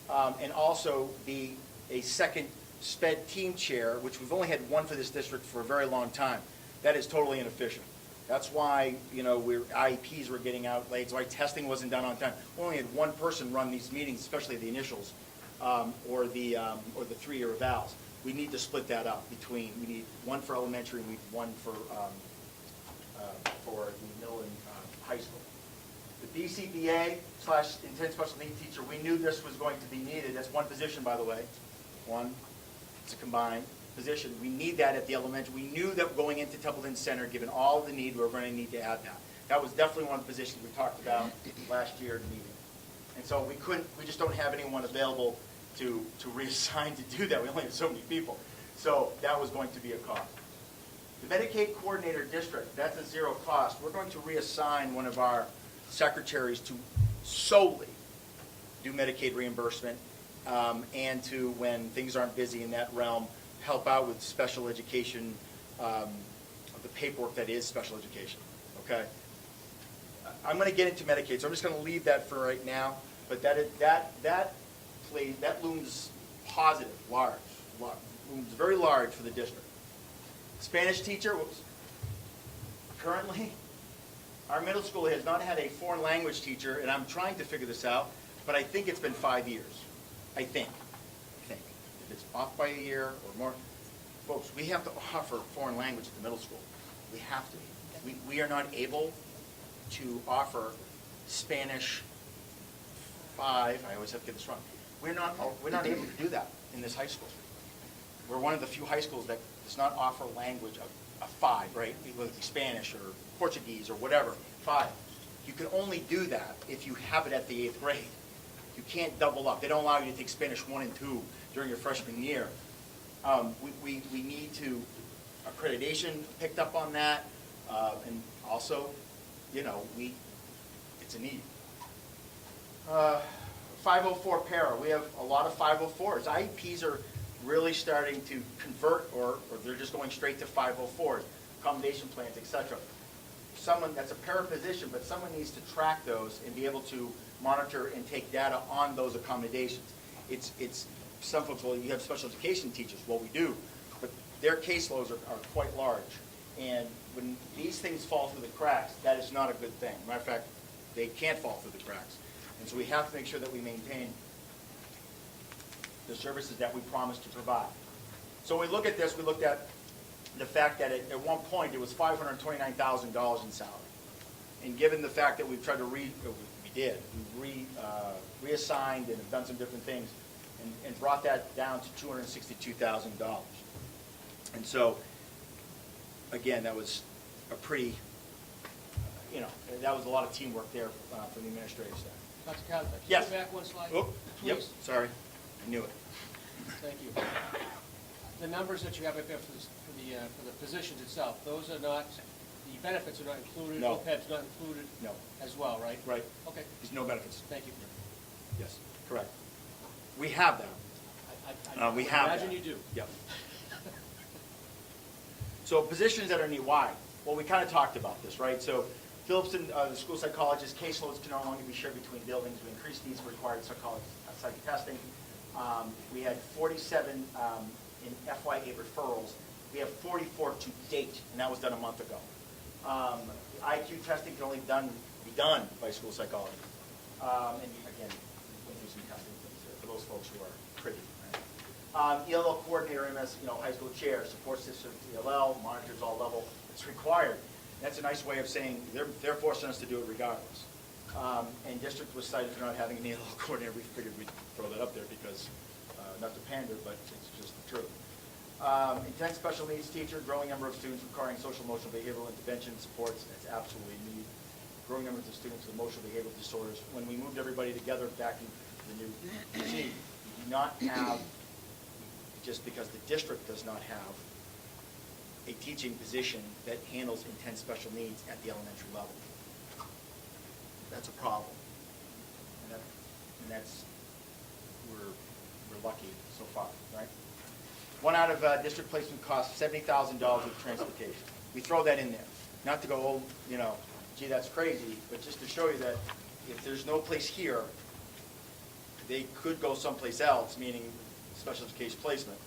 and also be a second sped team chair, which we've only had one for this district for a very long time. That is totally inefficient. That's why, IEPs were getting out late, so why testing wasn't done on time. We only had one person run these meetings, especially the initials or the 3-year evals. We need to split that up between, we need one for elementary and we need one for the middle and high school. The BCBA / intense special needs teacher, we knew this was going to be needed. That's one position, by the way. One, it's a combined position. We need that at the elementary. We knew that going into Templeton Center, given all the need, we were going to need to add that. That was definitely one of the positions we talked about last year in the meeting. And so we just don't have anyone available to reassign to do that. We only have so many people. So that was going to be a cost. The Medicaid coordinator district, that's a 0 cost. We're going to reassign one of our secretaries to solely do Medicaid reimbursement and to, when things aren't busy in that realm, help out with special education, the paperwork that is special education, okay? I'm going to get into Medicaid, so I'm just going to leave that for right now, but that looms positive, large, looms very large for the district. Spanish teacher, currently, our middle school has not had a foreign language teacher, and I'm trying to figure this out, but I think it's been 5 years, I think. If it's off by a year or more, folks, we have to offer foreign language at the middle school. We have to. We are not able to offer Spanish 5, I always have to get this wrong. We're not able to do that in this high school. We're one of the few high schools that does not offer language of 5, right? Whether it be Spanish or Portuguese or whatever, 5. You can only do that if you have it at the 8th grade. You can't double up. They don't allow you to take Spanish 1 and 2 during your freshman year. We need to, accreditation picked up on that, and also, it's a need. 504 para, we have a lot of 504s. IEPs are really starting to convert, or they're just going straight to 504s, accommodation plans, etc. Someone that's a para position, but someone needs to track those and be able to monitor and take data on those accommodations. it's, some folks, well, you have special education teachers. Well, we do, but their caseloads are quite large. And when these things fall through the cracks, that is not a good thing. Matter of fact, they can't fall through the cracks. And so we have to make sure that we maintain the services that we promise to provide. So when we look at this, we looked at the fact that at one point it was $529,000 in salary. And given the fact that we've tried to we've reassigned and have done some different things and brought that down to $262,000. And so, again, that was a pretty, that was a lot of teamwork there for the administrative staff. Dr. Cant, can you Yes. go back one slide? Oh, yep, Please. sorry, I knew it. Thank you. The numbers that you have up there for the positions itself, those are not, the benefits are not included? No. OPEB's not included? No. As well, right? Right. Okay. There's no benefits. Thank you. Yes, correct. We have that. I We would have imagine that. you do. Yep. So positions that are need-wide, well, we kind of talked about this, right? So Phillipston, the school psychologist, caseloads can no longer be shared between buildings. We increased these for required psych testing. We had 47 in FY8 referrals. We have 44 to date, and that was done a month ago. IQ testing can only be done by school psychologists. And again, we'll do some testing for those folks who are privy. ELL coordinator, MS, high school chair, support system, ELL, monitors all level. It's required. That's a nice way of saying they're forcing us to do it regardless. And district was cited for not having an ELL coordinator. We figured we'd throw that up there because, not to pander, but it's just the truth. Intense special needs teacher, growing number of students requiring social emotional behavioral intervention supports. That's absolutely needed. Growing numbers of students with emotional behavioral disorders. When we moved everybody together back into the new PG, we do not have, just because the district does not have a teaching position that handles intense special needs at the elementary level. That's a problem. And that's, we're lucky so far, right? One out of district placement costs $70,000 with transportation. We throw that in there. Not to go, gee, that's crazy, but just to show you that if there's no place here, they could go someplace else, meaning special education placement.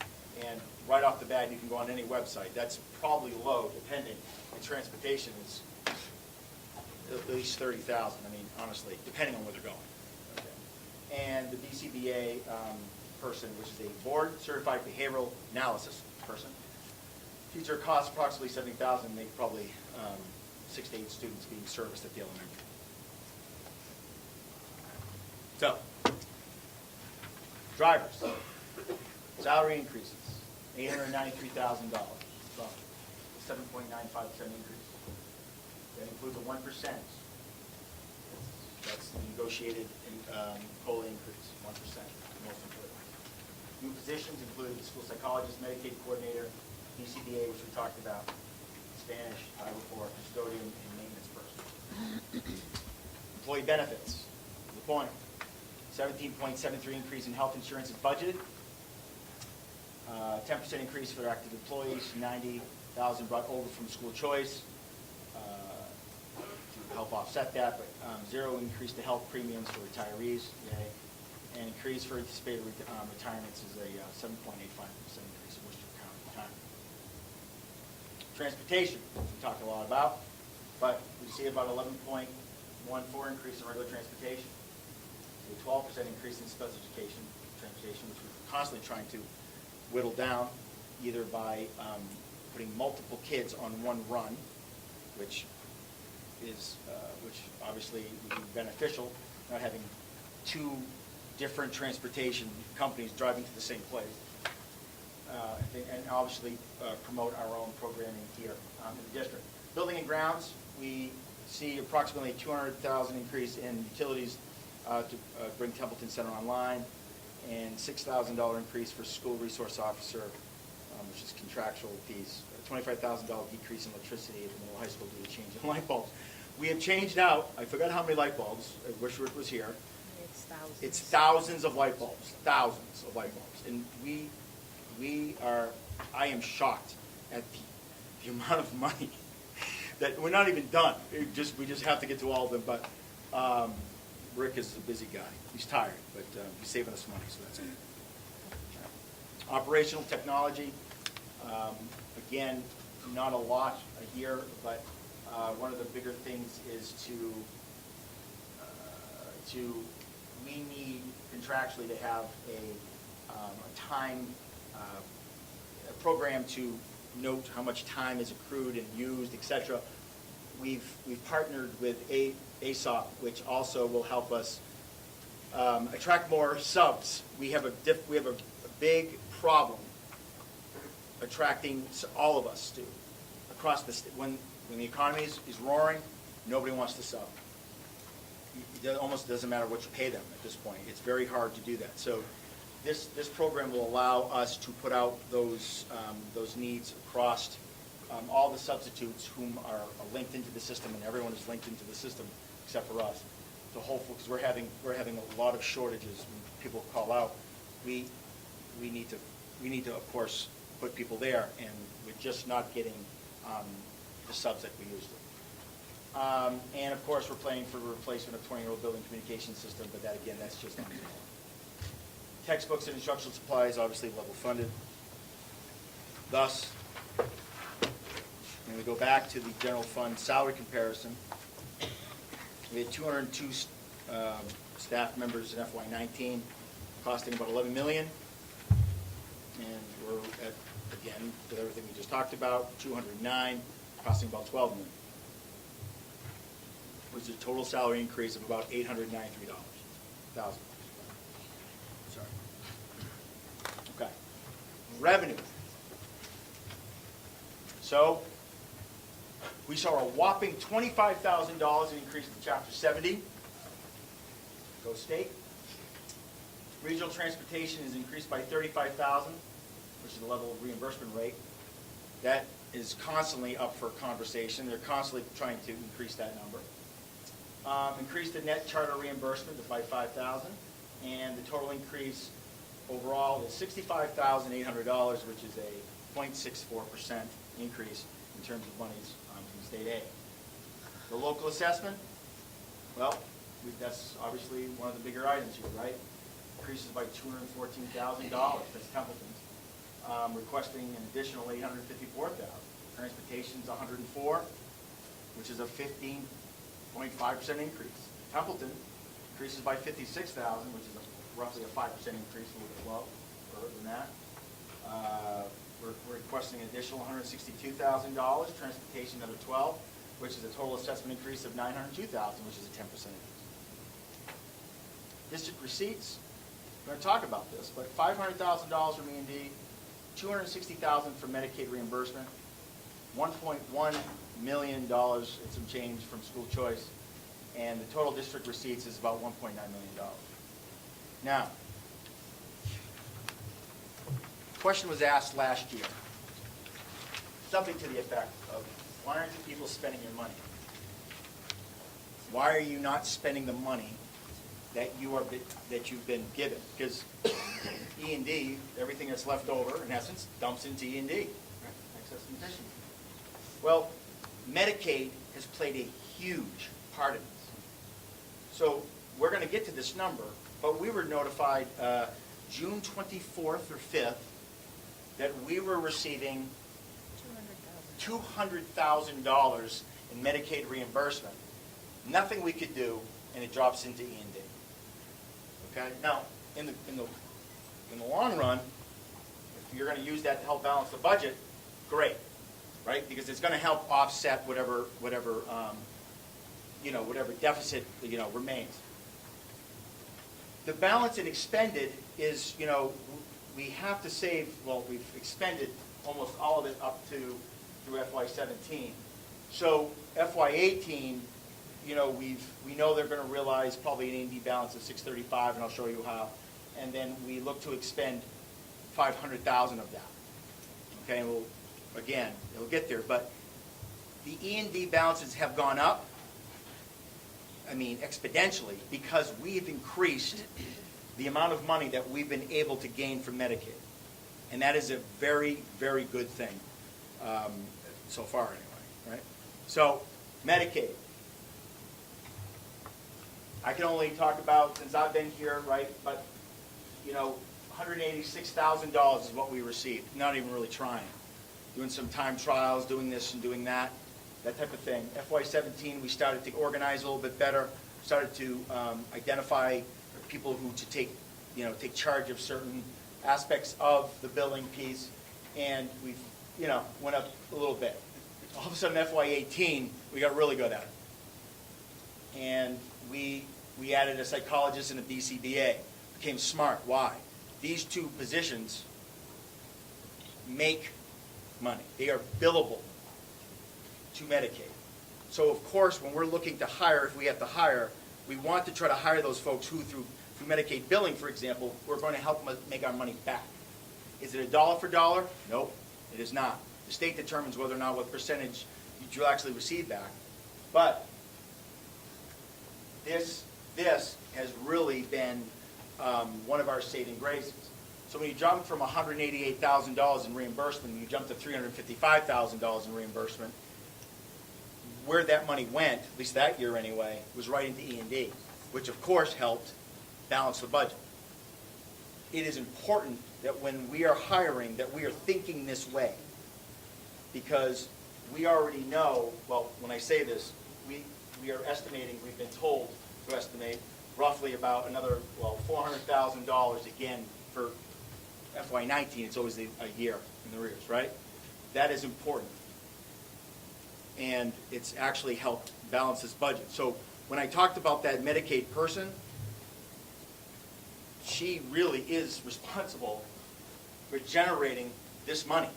And right off the bat, you can go on any website. That's probably low, depending. And transportation is at least $30,000. I mean, honestly, depending on where they're going. Okay. And the BCBA person, which is a board-certified behavioral analysis person, teacher costs approximately $70,000. They probably 6 to 8 students being serviced at the elementary. So, drivers. Salary increases, $893,000, well, 7.95% increase. That includes a 1%. That's the negotiated COLA increase, 1%, most important. New positions include the school psychologist, Medicaid coordinator, BCBA, which we talked about, Spanish, Bible 4, custodian, and maintenance person. Employee benefits, the point. 17.73 increase in health insurance is budgeted. 10% increase for active employees, 90,000 brought over from school choice to help offset that, but 0 increase to health premiums for retirees, yay. And increase for anticipated retirements is a 7.85% increase in Worcester County retirement. Transportation, we talk a lot about, but we see about 11.14 increase in regular transportation, a 12% increase in special education transportation, which we're constantly trying to whittle down, either by putting multiple kids on one run, which obviously would be beneficial, not having 2 different transportation companies driving to the same place, and obviously promote our own programming here in the district. Building and grounds, we see approximately $200,000 increase in utilities to bring Templeton Center online, and $6,000 increase for school resource officer, which is contractual fees, a $25,000 decrease in electricity at the middle high school due to change in light bulbs. We have changed out, I forgot how many light bulbs, I wish Rick was here. It's thousands. It's thousands of light bulbs, and I am shocked at the amount of money that we're not even done. We just have to get to all of them, but Rick because he's a busy guy. He's tired, but he's saving us money, so that's good. Operational technology, again, not a lot here, but one of the bigger things is we need contractually to have a time, a program to note how much time is accrued and used, etc. We've partnered with ASOP, which also will help us attract more subs. We have a big problem attracting all of us across the state. When the economy is roaring, nobody wants to sub. It almost doesn't matter what you pay them at this point. It's very hard to do that. So this program will allow us to put out those needs across all the substitutes whom are linked into the system, and everyone is linked into the system except for us. So hopefully, because we're having a lot of shortages when people call out, we need to of course put people there, and we're just not getting the subs that we used to. And of course, we're planning for the replacement of 20-year-old building communication system, but that again, that's just not. Textbooks and instructional supplies, obviously level funded. Thus, when we go back to the general fund salary comparison, we had 202 staff members in FY19, costing about $11 million. And we're at, again, with everything we just talked about, 209, costing about $12 million. Which is a total salary increase of about $893,000. Sorry. Okay. Revenue. So we saw a whopping $25,000 increase in Chapter 70. Go state. Regional transportation is increased by $35,000, which is the level of reimbursement rate. That is constantly up for conversation. They're constantly trying to increase that number. Increase the net charter reimbursement by $5,000, and the total increase overall is $65,800, which is a 0.64% increase in terms of monies from state aid. The local assessment, well, that's obviously one of the bigger items here, right? Increases by $214,000. That's Templeton's, requesting an additional $854,000. Transportation's $104,000, which is a 15.5% increase. Templeton increases by $56,000, which is roughly a 5% increase, a little bit low, or than that. We're requesting an additional $162,000. Transportation another $12,000, which is a total assessment increase of $902,000, which is a 10% increase. District receipts. We're going to talk about this, but $500,000 from E&D, $260,000 for Medicaid reimbursement, $1.1 million and some change from school choice, and the total district receipts is about $1.9 million. Now, the question was asked last year, something to the effect of, why aren't you people spending your money? Why are you not spending the money that you've been given? Because E&D, everything that's left over, in essence, dumps into E&D, right? Excess and deficiency. Well, Medicaid has played a huge part of this. So we're going to get to this number, but we were notified June 24th or 5th that we were receiving $200,000 in Medicaid reimbursement. Nothing we could do, and it drops into E&D. Okay. Now, in the long run, if you're going to use that to help balance the budget, great, right? Because it's going to help offset whatever deficit remains. The balance in expended is, we have to save. Well, we've expended almost all of it up through FY17. So FY18, we know they're going to realize probably an A&D balance of $635, and I'll show you how. And then we look to expend $500,000 of that. Okay, and it'll get there. But the E&D balances have gone up, exponentially, because we've increased the amount of money that we've been able to gain from Medicaid. And that is a very, very good thing, so far anyway, right? So, Medicaid. I can only talk about, since I've been here, right, but, you know, $186,000 is what we received, not even really trying. Doing some time trials, doing this and doing that type of thing. FY17, we started to organize a little bit better, started to identify people who to take charge of certain aspects of the billing piece, and we've, went up a little bit. All of a sudden, FY18, we got really good at it. And we added a psychologist and a BCBA. Became smart. Why? These two positions make money. They are billable to Medicaid. So of course, when we're looking to hire, if we have to hire, we want to try to hire those folks who, through Medicaid billing, for example, we're going to help them make our money back. Is it a dollar for dollar? Nope, it is not. The state determines whether or not what percentage you'll actually receive back. But this has really been one of our saving graces. So when you jump from $188,000 in reimbursement, and you jump to $355,000 in reimbursement, where that money went, at least that year anyway, was right into E&D, which of course helped balance the budget. It is important that when we are hiring, that we are thinking this way, because we already know, well, when I say this, we are estimating, we've been told to estimate roughly about another, $400,000 again for FY19. It's always a year in the arrears, right? That is important. And it's actually helped balance this budget. So when I talked about that Medicaid person, she really is responsible for generating this money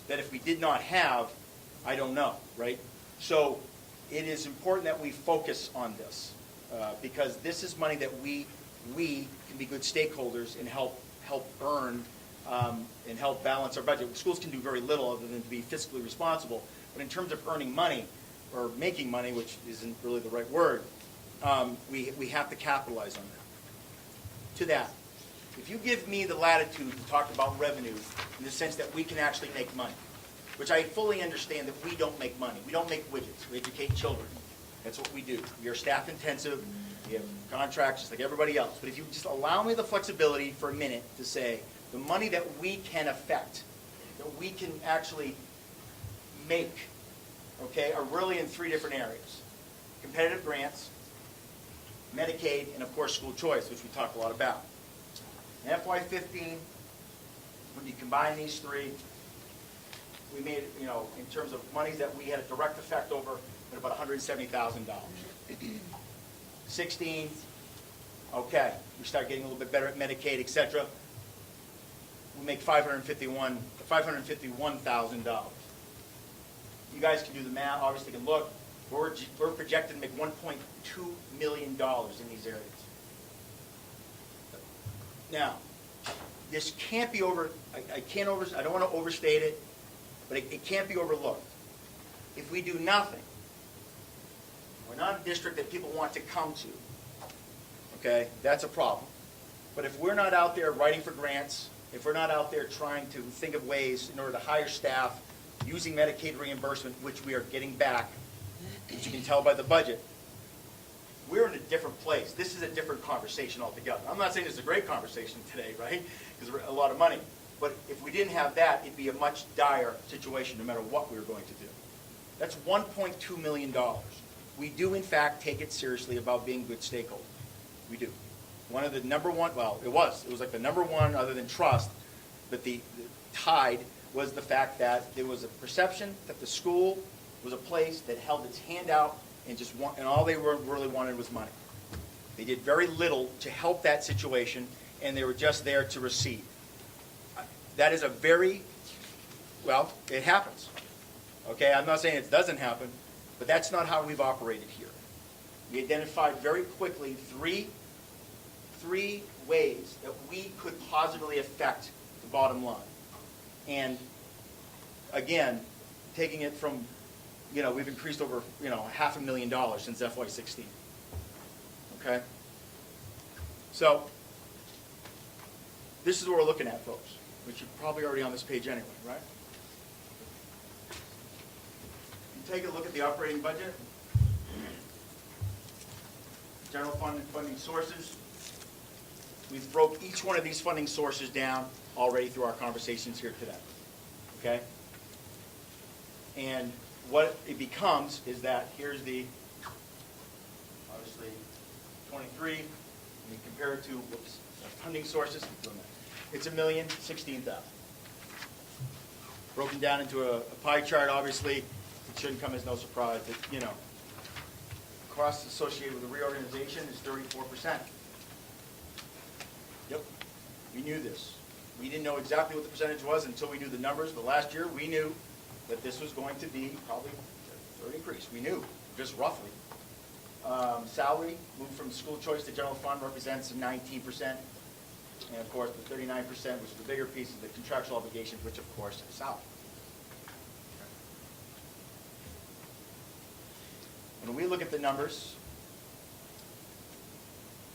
that if we did not have, I don't know, right? So it is important that we focus on this because this is money that we can be good stakeholders and help earn and help balance our budget. Schools can do very little other than to be fiscally responsible, but in terms of earning money or making money, which isn't really the right word, we have to capitalize on that. To that, if you give me the latitude to talk about revenue in the sense that we can actually make money, which I fully understand that we don't make money. We don't make widgets. We educate children. That's what we do. We are staff intensive. We have contracts just like everybody else. But if you just allow me the flexibility for a minute to say the money that we can affect, that we can actually make, okay, are really in three different areas. Competitive grants, Medicaid, and of course school choice, which we talk a lot about. In FY15, when you combine these three, we made, in terms of monies that we had a direct effect over, at about $170,000. 16, okay, we start getting a little bit better at Medicaid, etc. We make $551,000. You guys can do the math, obviously can look. We're projected to make $1.2 million in these areas. Now, this can't be I don't want to overstate it, but it can't be overlooked. If we do nothing, we're not a district that people want to come to. Okay, that's a problem. But if we're not out there writing for grants, if we're not out there trying to think of ways in order to hire staff, using Medicaid reimbursement, which we are getting back, as you can tell by the budget, we're in a different place. This is a different conversation altogether. I'm not saying it's a great conversation today, right? Because we're a lot of money. But if we didn't have that, it'd be a much dire situation no matter what we were going to do. That's $1.2 million. We do, in fact, take it seriously about being good stakeholders. We do. One of the number one, well, it was like the number one other than trust, but the tied was the fact that there was a perception that the school was a place that held its hand out and all they really wanted was money. They did very little to help that situation, and they were just there to receive. That is it happens. Okay, I'm not saying it doesn't happen, but that's not how we've operated here. We identified very quickly three ways that we could positively affect the bottom line. And again, taking it from, we've increased over, $500,000 since FY16. Okay? So, this is what we're looking at, folks, which you're probably already on this page anyway, right? You take a look at the operating budget. general fund and funding sources. We've broke each one of these funding sources down already through our conversations here today, okay? And what it becomes is that here's the, obviously, 23, and you compare it to, whoops, our funding sources, it's $1,016,000. Broken down into a pie chart, obviously, it shouldn't come as no surprise that, you know, costs associated with the reorganization is 34%. Yep, we knew this. We didn't know exactly what the percentage was until we knew the numbers, but last year we knew that this was going to be probably a third increase. We knew, just roughly. Salary moved from school choice to general fund represents 19%. And of course, the 39%, which is the bigger piece, of the contractual obligations, which of course is salary. When we look at the numbers,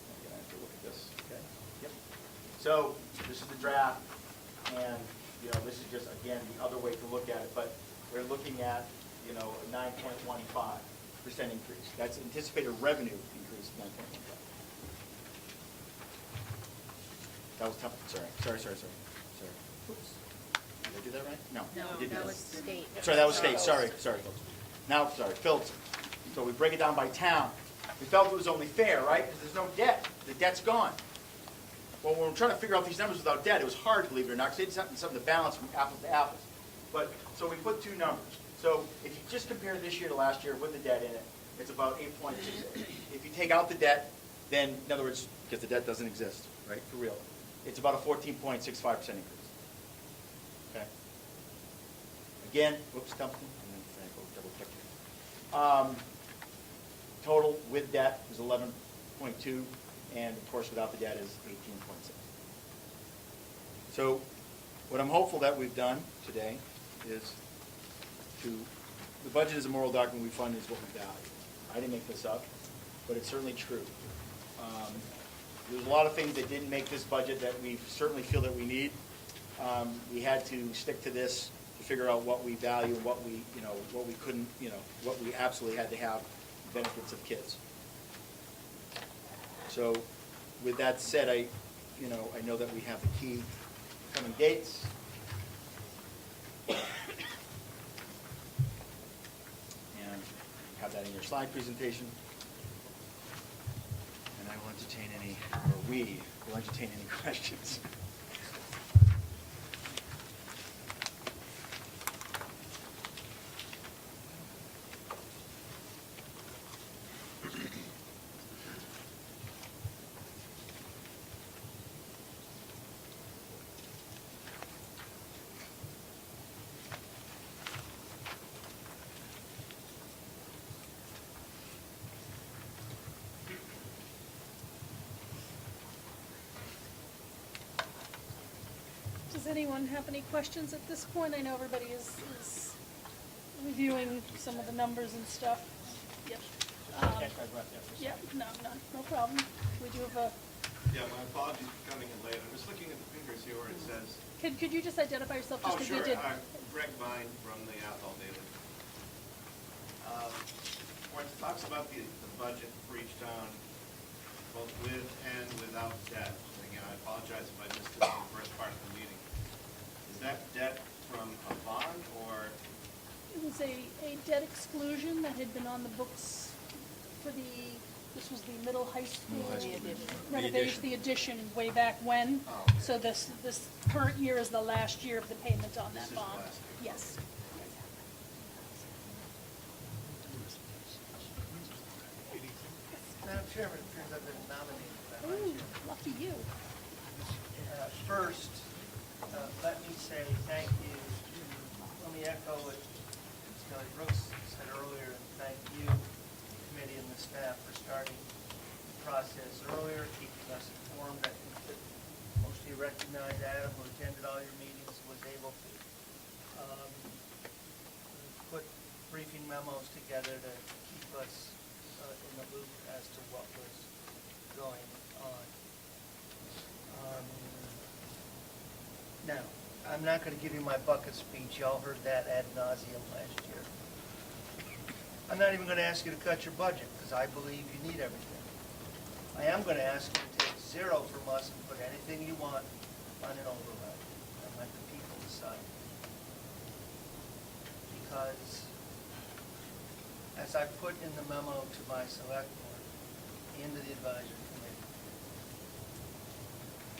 I'm gonna have to look at this, okay? Yep. So this is the draft, and you know, this is just again the other way to look at it. But we're looking at, you know, a 9.15% increase. That's anticipated revenue increase of 9.15. That was tough. Sorry. Oops. Did I do that right? No. No, I didn't. that was state. Sorry, that was state. Sorry, folks. Now, Phillipston. So we break it down by town. We felt it was only fair, right? Because there's no debt. The debt's gone. Well, when we're trying to figure out these numbers without debt, it was hard, believe it or not, because they had something to balance from apples to apples. But so we put two numbers. So if you just compare this year to last year with the debt in it, it's about 8.6. If you take out the debt, then in other words, because the debt doesn't exist, right? For real, it's about a 14.65% increase. Okay. Again, whoops, Templeton. Double click. Total with debt is 11.2, and of course without the debt is 18.6. So what I'm hopeful that we've done today is the budget is a moral document. We fund is what we value. I didn't make this up, but it's certainly true. There's a lot of things that didn't make this budget that we certainly feel that we need. We had to stick to this to figure out what we value and what we, what we couldn't, what we absolutely had to have, benefits of kids. So with that said, I know that we have the key coming dates. And have that in your slide presentation. And I will entertain we will entertain any questions. Does anyone have any questions at this point? I know everybody is reviewing some of the numbers and stuff. Yep. Yep, no problem. We do have a... Yeah, my apologies for coming in late. I'm just looking at the figures here where it says... Could you just identify yourself? Just Oh, as sure. you did. Greg Vine from the Athol Daily. Where it talks about the budget for each town, both with and without debt. And again, I apologize if I missed it in the first part of the meeting. Is that debt from a bond or? It was a debt exclusion that had been on the books for this was the middle high school renovation, the addition way back when. Oh, okay. So this current year is the last year of the payment on that bond. This is the last Yes. Madam Chairman, it appears I've been nominated by my Ooh, chairman. lucky you. First, let me say thank you let me echo what Kelly Brooks said earlier, and thank you, the committee and the staff, for starting the process earlier, keeping us informed. I think that most of you recognize Adam, who attended all your meetings, was able to put briefing memos together to keep us in the loop as to what was going on. Now, I'm not going to give you my bucket speech. Y'all heard that ad nauseum last year. I'm not even going to ask you to cut your budget, because I believe you need everything. I am gonna ask you to take 0 from us and put anything you want on an override, and let the people decide. Because, as I put in the memo to my select board and to the advisory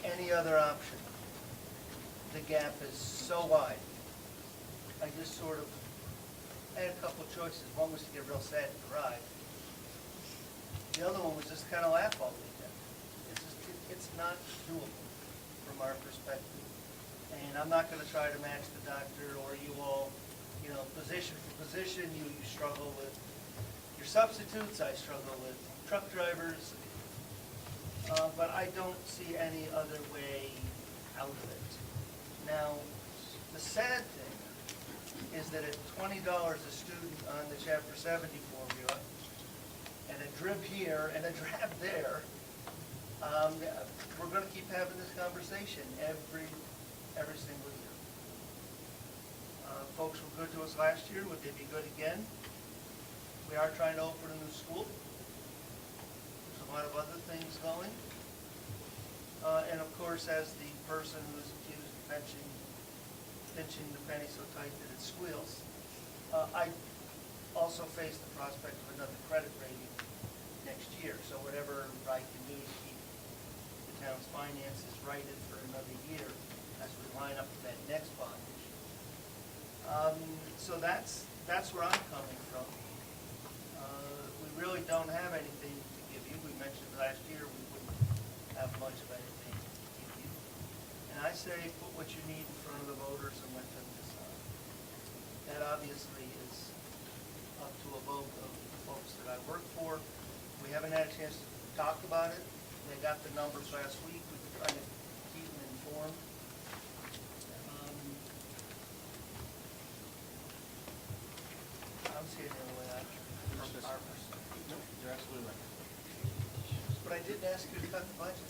committee, any other option, the gap is so wide. I just sort of, I had a couple of choices. One was to get real sad and cry. The other one was just kind of laugh all weekend. It's not doable from our perspective. And I'm not gonna try to match the doctor or you all, you know, position for position. You struggle with your substitutes, I struggle with truck drivers. But I don't see any other way out of it. Now, the sad thing is that at $20 a student on the Chapter 70 formula, and a drib here and a drab there, we're gonna keep having this conversation every single year. Folks were good to us last year, would they be good again? We are trying to open a new school. There's a lot of other things going. And of course, as the person who's accused of pinching the penny so tight that it squeals, I also face the prospect of another credit rating next year. So whatever I can do to keep the town's finances righted for another year as we line up for that next bond issue. So that's where I'm coming from. We really don't have anything to give you. We mentioned last year we wouldn't have much of anything to give you. And I say put what you need in front of the voters and let them decide. That obviously is up to a vote of the folks that I work for. We haven't had a chance to talk about it. They got the numbers last week. We were trying to keep them informed. I don't see any other way out from our perspective. No, you're absolutely right. But I didn't ask you to cut the budget.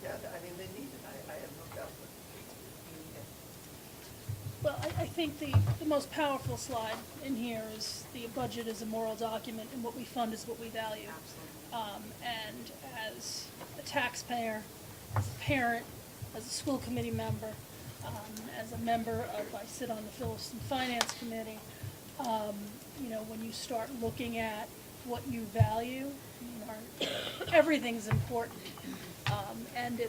Yeah, I mean, they need it. I have no doubt, but they need it. Well, I think the most powerful slide in here is the budget is a moral document, and what we fund is what we value. Absolutely. And as a taxpayer, as a parent, as a school committee member, as a member of, I sit on the Phillipston Finance Committee, you know, when you start looking at what you value, you know, everything's important. And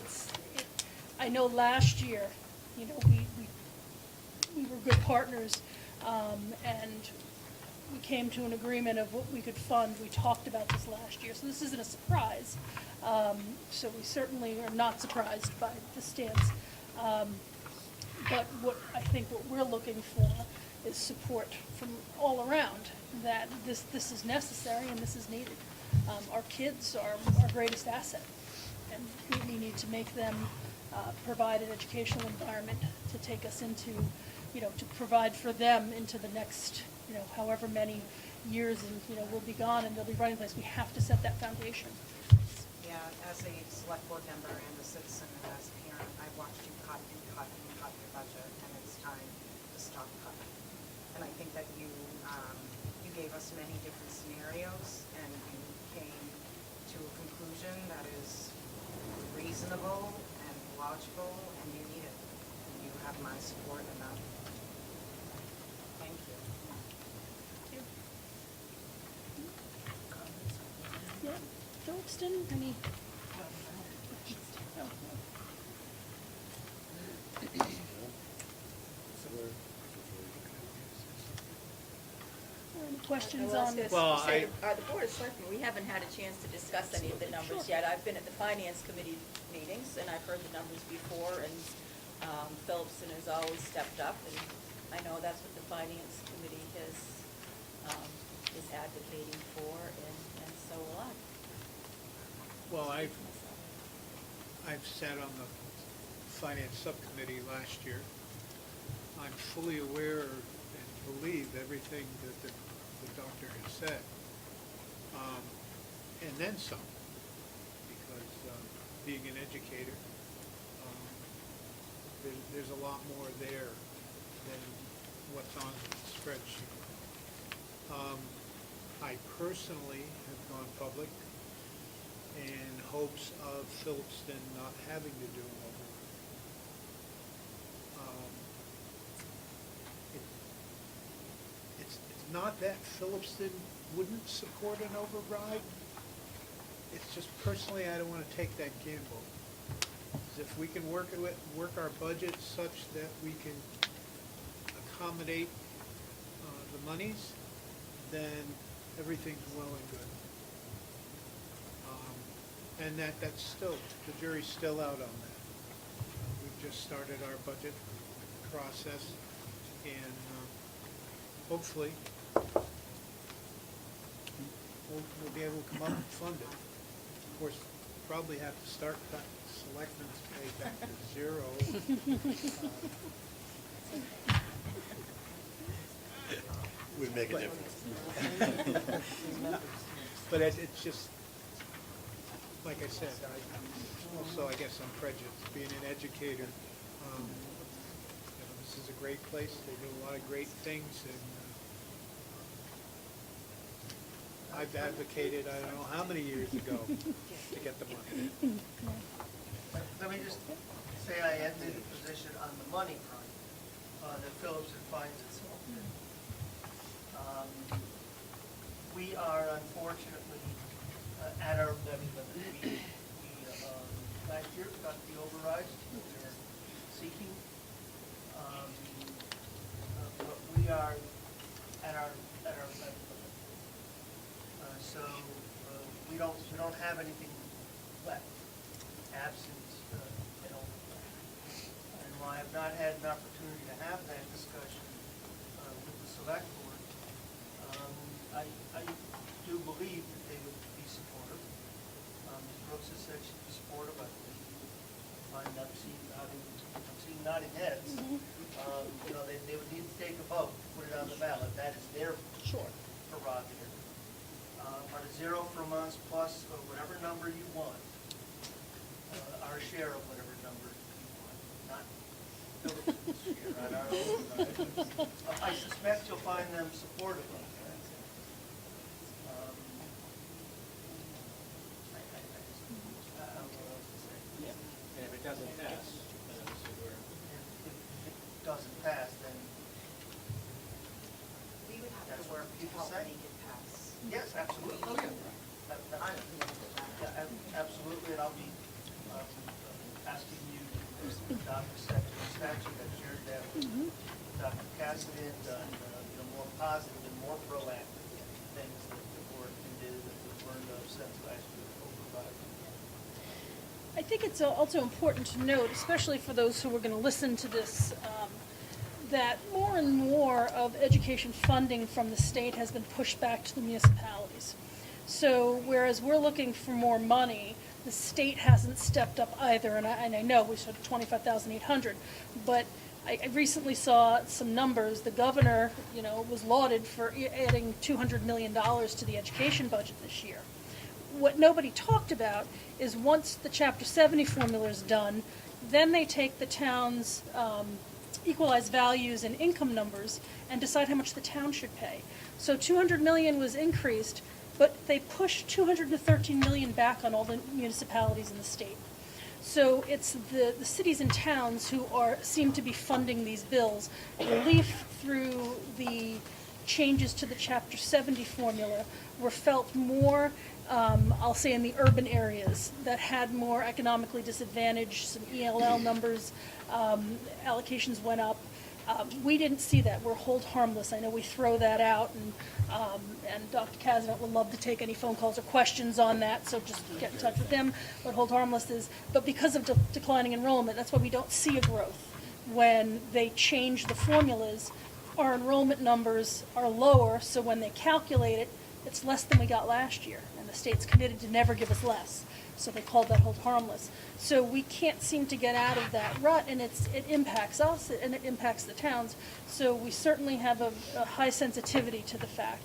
I know last year, you know, we were good partners, and we came to an agreement of what we could fund. We talked about this last year, so this isn't a surprise. So we certainly are not surprised by the stance. But what we're looking for is support from all around, that this is necessary and this is needed. Our kids are our greatest asset, and we need to make them provide an educational environment to take us into, you know, to provide for them into the next, you know, however many years, and, you know, we'll be gone and they'll be running place. We have to set that foundation. Yeah, as a select board member and a citizen and as a parent, I've watched you cut and cut and cut your budget, and it's time to stop cutting. And I think that you gave us many different scenarios, and you came to a conclusion that is reasonable and logical, and you need it. And you have my support in that. Thank you. Yeah, Phillipston, any? No. Any questions Well, I was on gonna this? Well, say, the Board of Selectmen, we haven't had a chance to discuss any of the numbers Sure. yet. I've been at the Finance Committee meetings, and I've heard the numbers before, and Phillipston has always stepped up, and I know that's what the Finance Committee is advocating for, and so will I. Well, I've sat on the finance subcommittee last year. I'm fully aware and believe everything that the doctor has said, and then some, because being an educator, there's a lot more there than what's on the spreadsheet. I personally have gone public in hopes of Phillipston not having to do an override. It's not that Phillipston wouldn't support an override. It's just personally, I don't want to take that gamble. 'Cause if we can work our budget such that we can accommodate the monies, then everything's well and good. And that's still, the jury's still out on that. We've just started our budget process, and hopefully we'll be able to come up and fund it. Of course, probably have to start cutting selectmen's pay back to zero. Would make a But- difference. But it's just, like I said, I guess I'm prejudiced, being an educator. This is a great place, they do a lot of great things, and I've advocated, I don't know how many years ago, to get the money. Let me just say I ended the position on the money front, that Phillipston finds itself in. We are unfortunately at our levy limit. We last year got the overrides that we're seeking. But we are at our levy limit. So we don't have anything left, absent an override. And while I have not had an opportunity to have that discussion with the select board, I do believe that they would be supportive. Ms. Brooks has said she'd be supportive. I believe I'm seeing nodding heads. They would need to take a vote, put it on the ballot. That is their prerogative. On a 0 from us plus whatever number you want, our share of whatever number you want, not Phillipston's share, on our own. I suspect you'll find them supportive of that. I don't know what else to say. And if it doesn't pass, then obviously we're. If it doesn't pass, then We would have That's to what work to people help say. make it pass. yes, absolutely. Oh, yeah. Absolutely, and I'll be asking you to adopt a section of statute that shared that with Dr. Cassidy, and more positive and more proactive things that the board can do that we've learned of since last year override. I think it's also important to note, especially for those who are going to listen to this, that more and more of education funding from the state has been pushed back to the municipalities. So whereas we're looking for more money, the state hasn't stepped up either, and I know we said $25,800, but I recently saw some numbers. The governor, was lauded for adding $200 million to the education budget this year. What nobody talked about is once the Chapter 70 formula is done, then they take the town's equalized values and income numbers and decide how much the town should pay. So $200 million was increased, but they pushed $213 million back on all the municipalities in the state. So it's the cities and towns who seem to be funding these bills. Relief through the changes to the Chapter 70 formula were felt more, I'll say, in the urban areas that had more economically disadvantaged. Some ELL numbers, allocations went up. We didn't see that. We're hold harmless. I know we throw that out, and Dr. Kazanet would love to take any phone calls or questions on that, so just get in touch with him. What hold harmless is, but because of declining enrollment, that's why we don't see a growth. When they change the formulas, our enrollment numbers are lower, so when they calculate it, it's less than we got last year, and the state's committed to never give us less. So they called that hold harmless. So we can't seem to get out of that rut, and it impacts us and it impacts the towns. So we certainly have a high sensitivity to the fact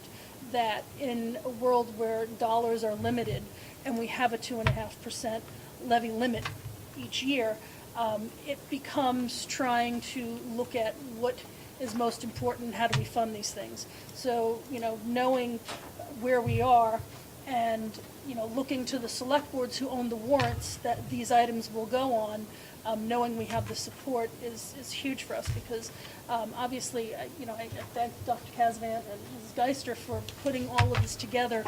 that in a world where dollars are limited and we have a 2.5% levy limit each year, it becomes trying to look at what is most important, how do we fund these things. So, knowing where we are and, looking to the select boards who own the warrants that these items will go on, knowing we have the support is huge for us because obviously, I thank Dr. Casvan and Mrs. Geister for putting all of this together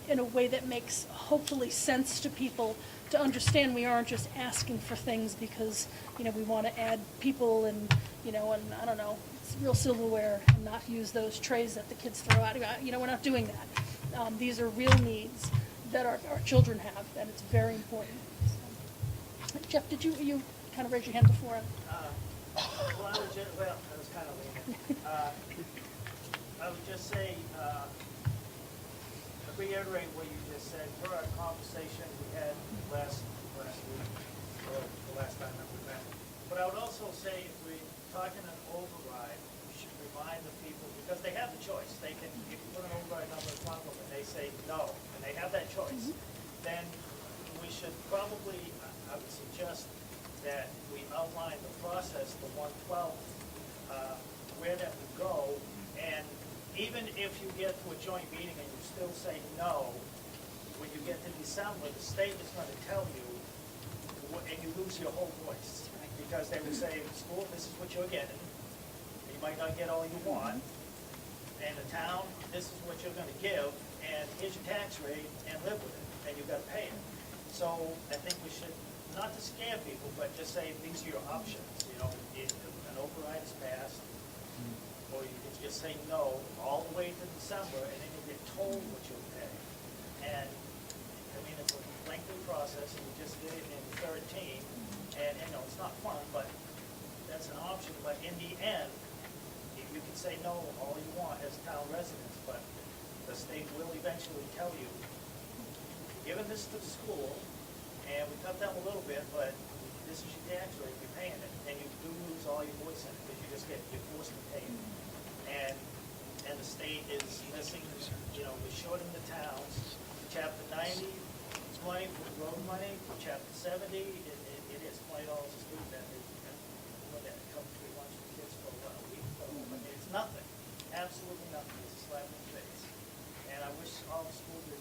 in a way that makes hopefully sense to people to understand we aren't just asking for things because, we want to add people and, and I don't know, it's real silverware and not use those trays that the kids throw out. We're not doing that. These are real needs that our children have, and it's very important. So, Jeff, did you kind of raise your hand before? Well, I was kind of leaning. I would just say, reiterate what you just said. Per our conversation we had last week, or the last time that we met. But I would also say if we're talking an override, we should remind the people, because they have the choice. They can, if you put an override number in front of them and they say no, and they have that choice, then we should probably, I would suggest that we outline the process, the 112, where that would go, and even if you get to a joint meeting and you still say no, when you get to December, the state is going to tell you, and you lose your whole voice. Because they will say, school, this is what you're getting. You might not get all you want. And the town, this is what you're going to give, and here's your tax rate, and live with it, and you've got to pay it. So I think we should, not to scare people, but just say, these are your options. If an override is passed, or you can just say no all the way to December, and then you get told what you'll pay. And, it's a lengthy process, and we just did it in 13, and, it's not fun, but that's an option. But in the end, you can say no all you want as town residents, but the state will eventually tell you, you're giving this to the school, and we cut down a little bit, but this is your tax rate, you're paying it, and you do lose all your voice in it, because you're forced to pay it. And the state is missing, we're shorting the towns. Chapter 90, it's money for road money. Chapter 70, it is $20 a student, and what that comes to lunch for kids for a week. It's nothing, absolutely nothing. It's a slap in the face. And I wish all the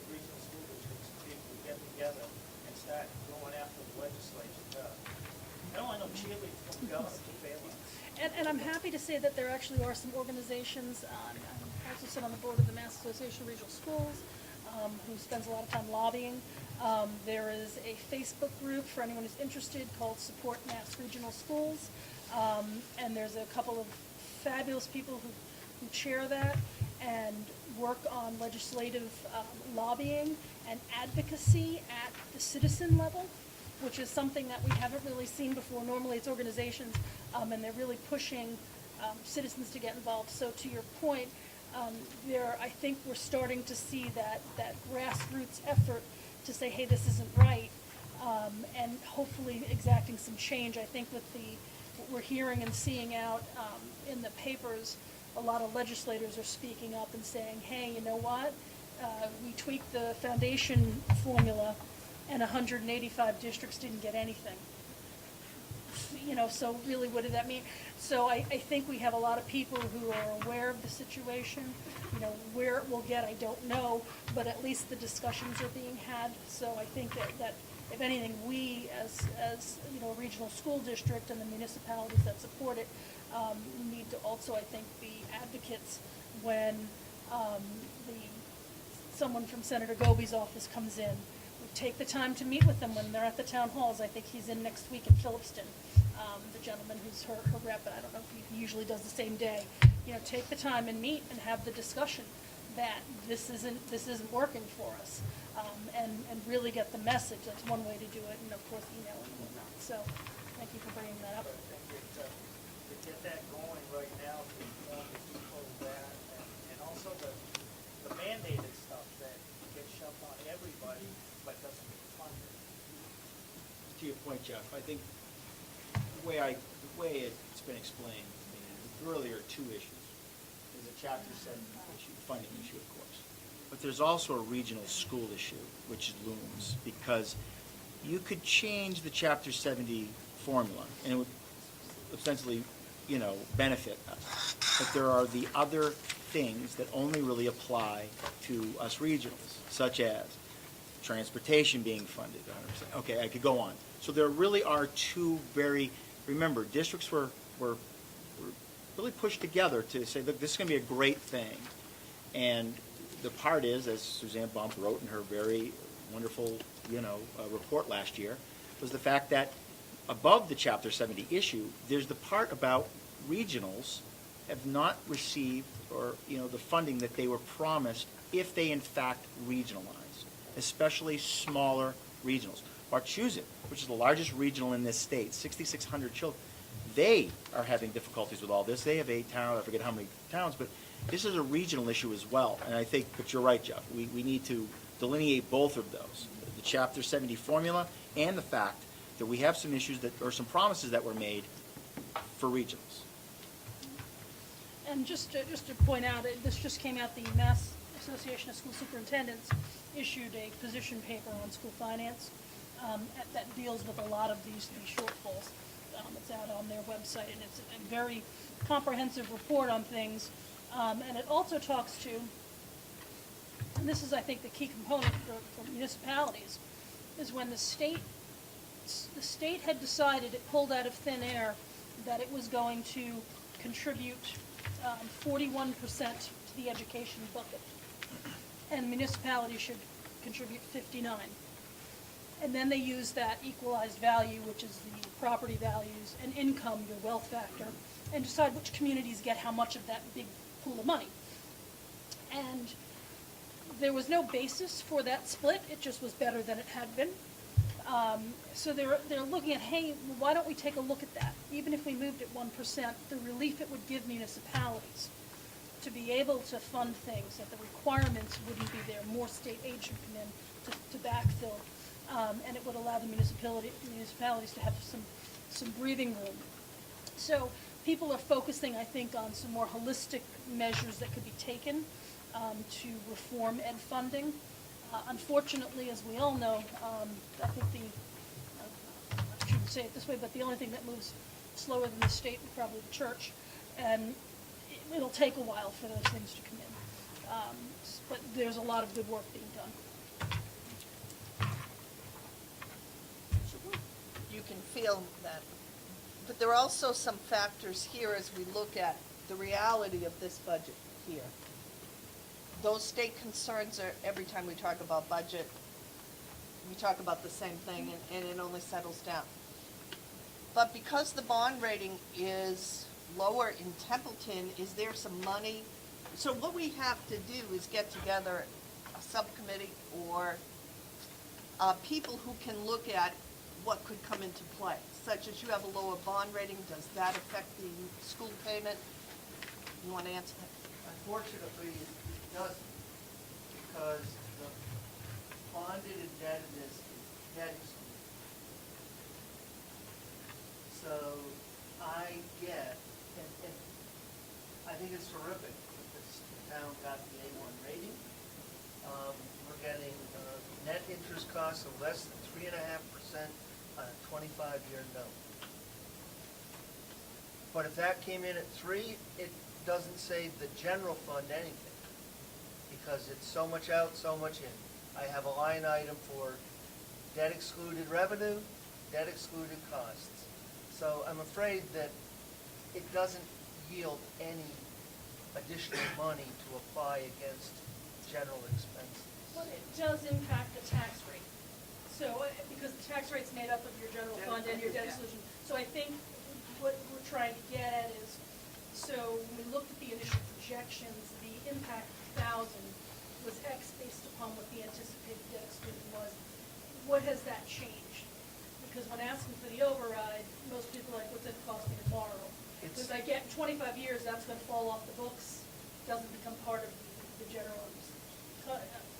regional school districts would get together and start going after the legislature. I don't want no cheerleaders from the governor to fail us. And I'm happy to say that there actually are some organizations, I also sit on the board of the Mass Association of Regional Schools, who spends a lot of time lobbying. There is a Facebook group for anyone who's interested called Support Mass Regional Schools, and there's a couple of fabulous people who chair that and work on legislative lobbying and advocacy at the citizen level, which is something that we haven't really seen before. Normally it's organizations, and they're really pushing citizens to get involved. So to your point, I think we're starting to see that grassroots effort to say, hey, this isn't right, and hopefully exacting some change. I think with what we're hearing and seeing out in the papers, a lot of legislators are speaking up and saying, hey, you know what? We tweaked the foundation formula, and 185 districts didn't get anything. So really, what did that mean? So I think we have a lot of people who are aware of the situation. Where it will get, I don't know, but at least the discussions are being had. So I think that if anything, we as a regional school district and the municipalities that support it need to also, I think, be advocates when someone from Senator Goby's office comes in. We take the time to meet with them when they're at the town halls. I think he's in next week in Phillipston. The gentleman who's her rep, but I don't know if he usually does the same day. Take the time and meet and have the discussion that this isn't working for us, and really get the message. That's one way to do it, and of course emailing and whatnot. So thank you for bringing that up. I think to get that going right now, to inform the people that, and also the mandated stuff that gets shoved on everybody but doesn't get funded. To your point, Jeff, I think the way it's been explained to me is there really are two issues. There's a Chapter 70 issue, funding issue, of course. But there's also a regional school issue, which looms, because you could change the Chapter 70 formula, and it would essentially, benefit us. But there are the other things that only really apply to us regionals, such as transportation being funded 100%. Okay, I could go on. So there really are two remember, districts were really pushed together to say, look, this is going to be a great thing. And the part is, as Suzanne Bump wrote in her very wonderful, report last year, was the fact that above the Chapter 70 issue, there's the part about regionals have not received the funding that they were promised if they in fact regionalize, especially smaller regionals. Wachusett, which is the largest regional in this state, 6,600 children, they are having difficulties with all this. They have 8 towns, I forget how many towns, but this is a regional issue as well. And I think, but you're right, Jeff, we need to delineate both of those, the Chapter 70 formula and the fact that we have some issues or some promises that were made for regionals. And just to point out, this just came out, the Mass Association of School Superintendents issued a position paper on school finance that deals with a lot of these shortfalls. It's out on their website, and it's a very comprehensive report on things. And it also talks to, and this is, I think, the key component for municipalities, is when the state had decided, it pulled out of thin air, that it was going to contribute 41% to the education bucket, and municipalities should contribute 59%. And then they use that equalized value, which is the property values, and income, your wealth factor, and decide which communities get how much of that big pool of money. And there was no basis for that split. It just was better than it had been. So they're looking at, hey, why don't we take a look at that? Even if we moved it 1%, the relief it would give municipalities to be able to fund things, that the requirements wouldn't be there, more state aid should come in to backfill, and it would allow the municipalities to have some breathing room. So people are focusing, I think, on some more holistic measures that could be taken to reform ed funding. Unfortunately, as we all know, I think I shouldn't say it this way, but the only thing that moves slower than the state is probably the church, and it'll take a while for those things to come in. But there's a lot of good work being done. You can feel that. But there are also some factors here as we look at the reality of this budget here. Those state concerns are, every time we talk about budget, we talk about the same thing, and it only settles down. But because the bond rating is lower in Templeton, is there some money? So what we have to do is get together a subcommittee or people who can look at what could come into play, such as you have a lower bond rating. Does that affect the school payment? You want to answer that? Unfortunately, it doesn't, because the bonded indebtedness is debt excluded. So I get, and I think it's terrific that this town got the A1 rating. We're getting net interest costs of less than 3.5% on a 25-year note. But if that came in at 3, it doesn't save the general fund anything, because it's so much out, so much in. I have a line item for debt excluded revenue, debt excluded costs. So I'm afraid that it doesn't yield any additional money to apply against general expenses. Well, it does impact the tax rate. So, because the tax rate's made up of your general fund and your debt exclusion. So I think what we're trying to get at is, so when we looked at the initial projections, the impact of 1,000 was X based upon what the anticipated debt exclusion was. What has that changed? Because when asking for the override, most people are like, what's it cost me tomorrow? Because I get 25 years, that's going to fall off the books, doesn't become part of the general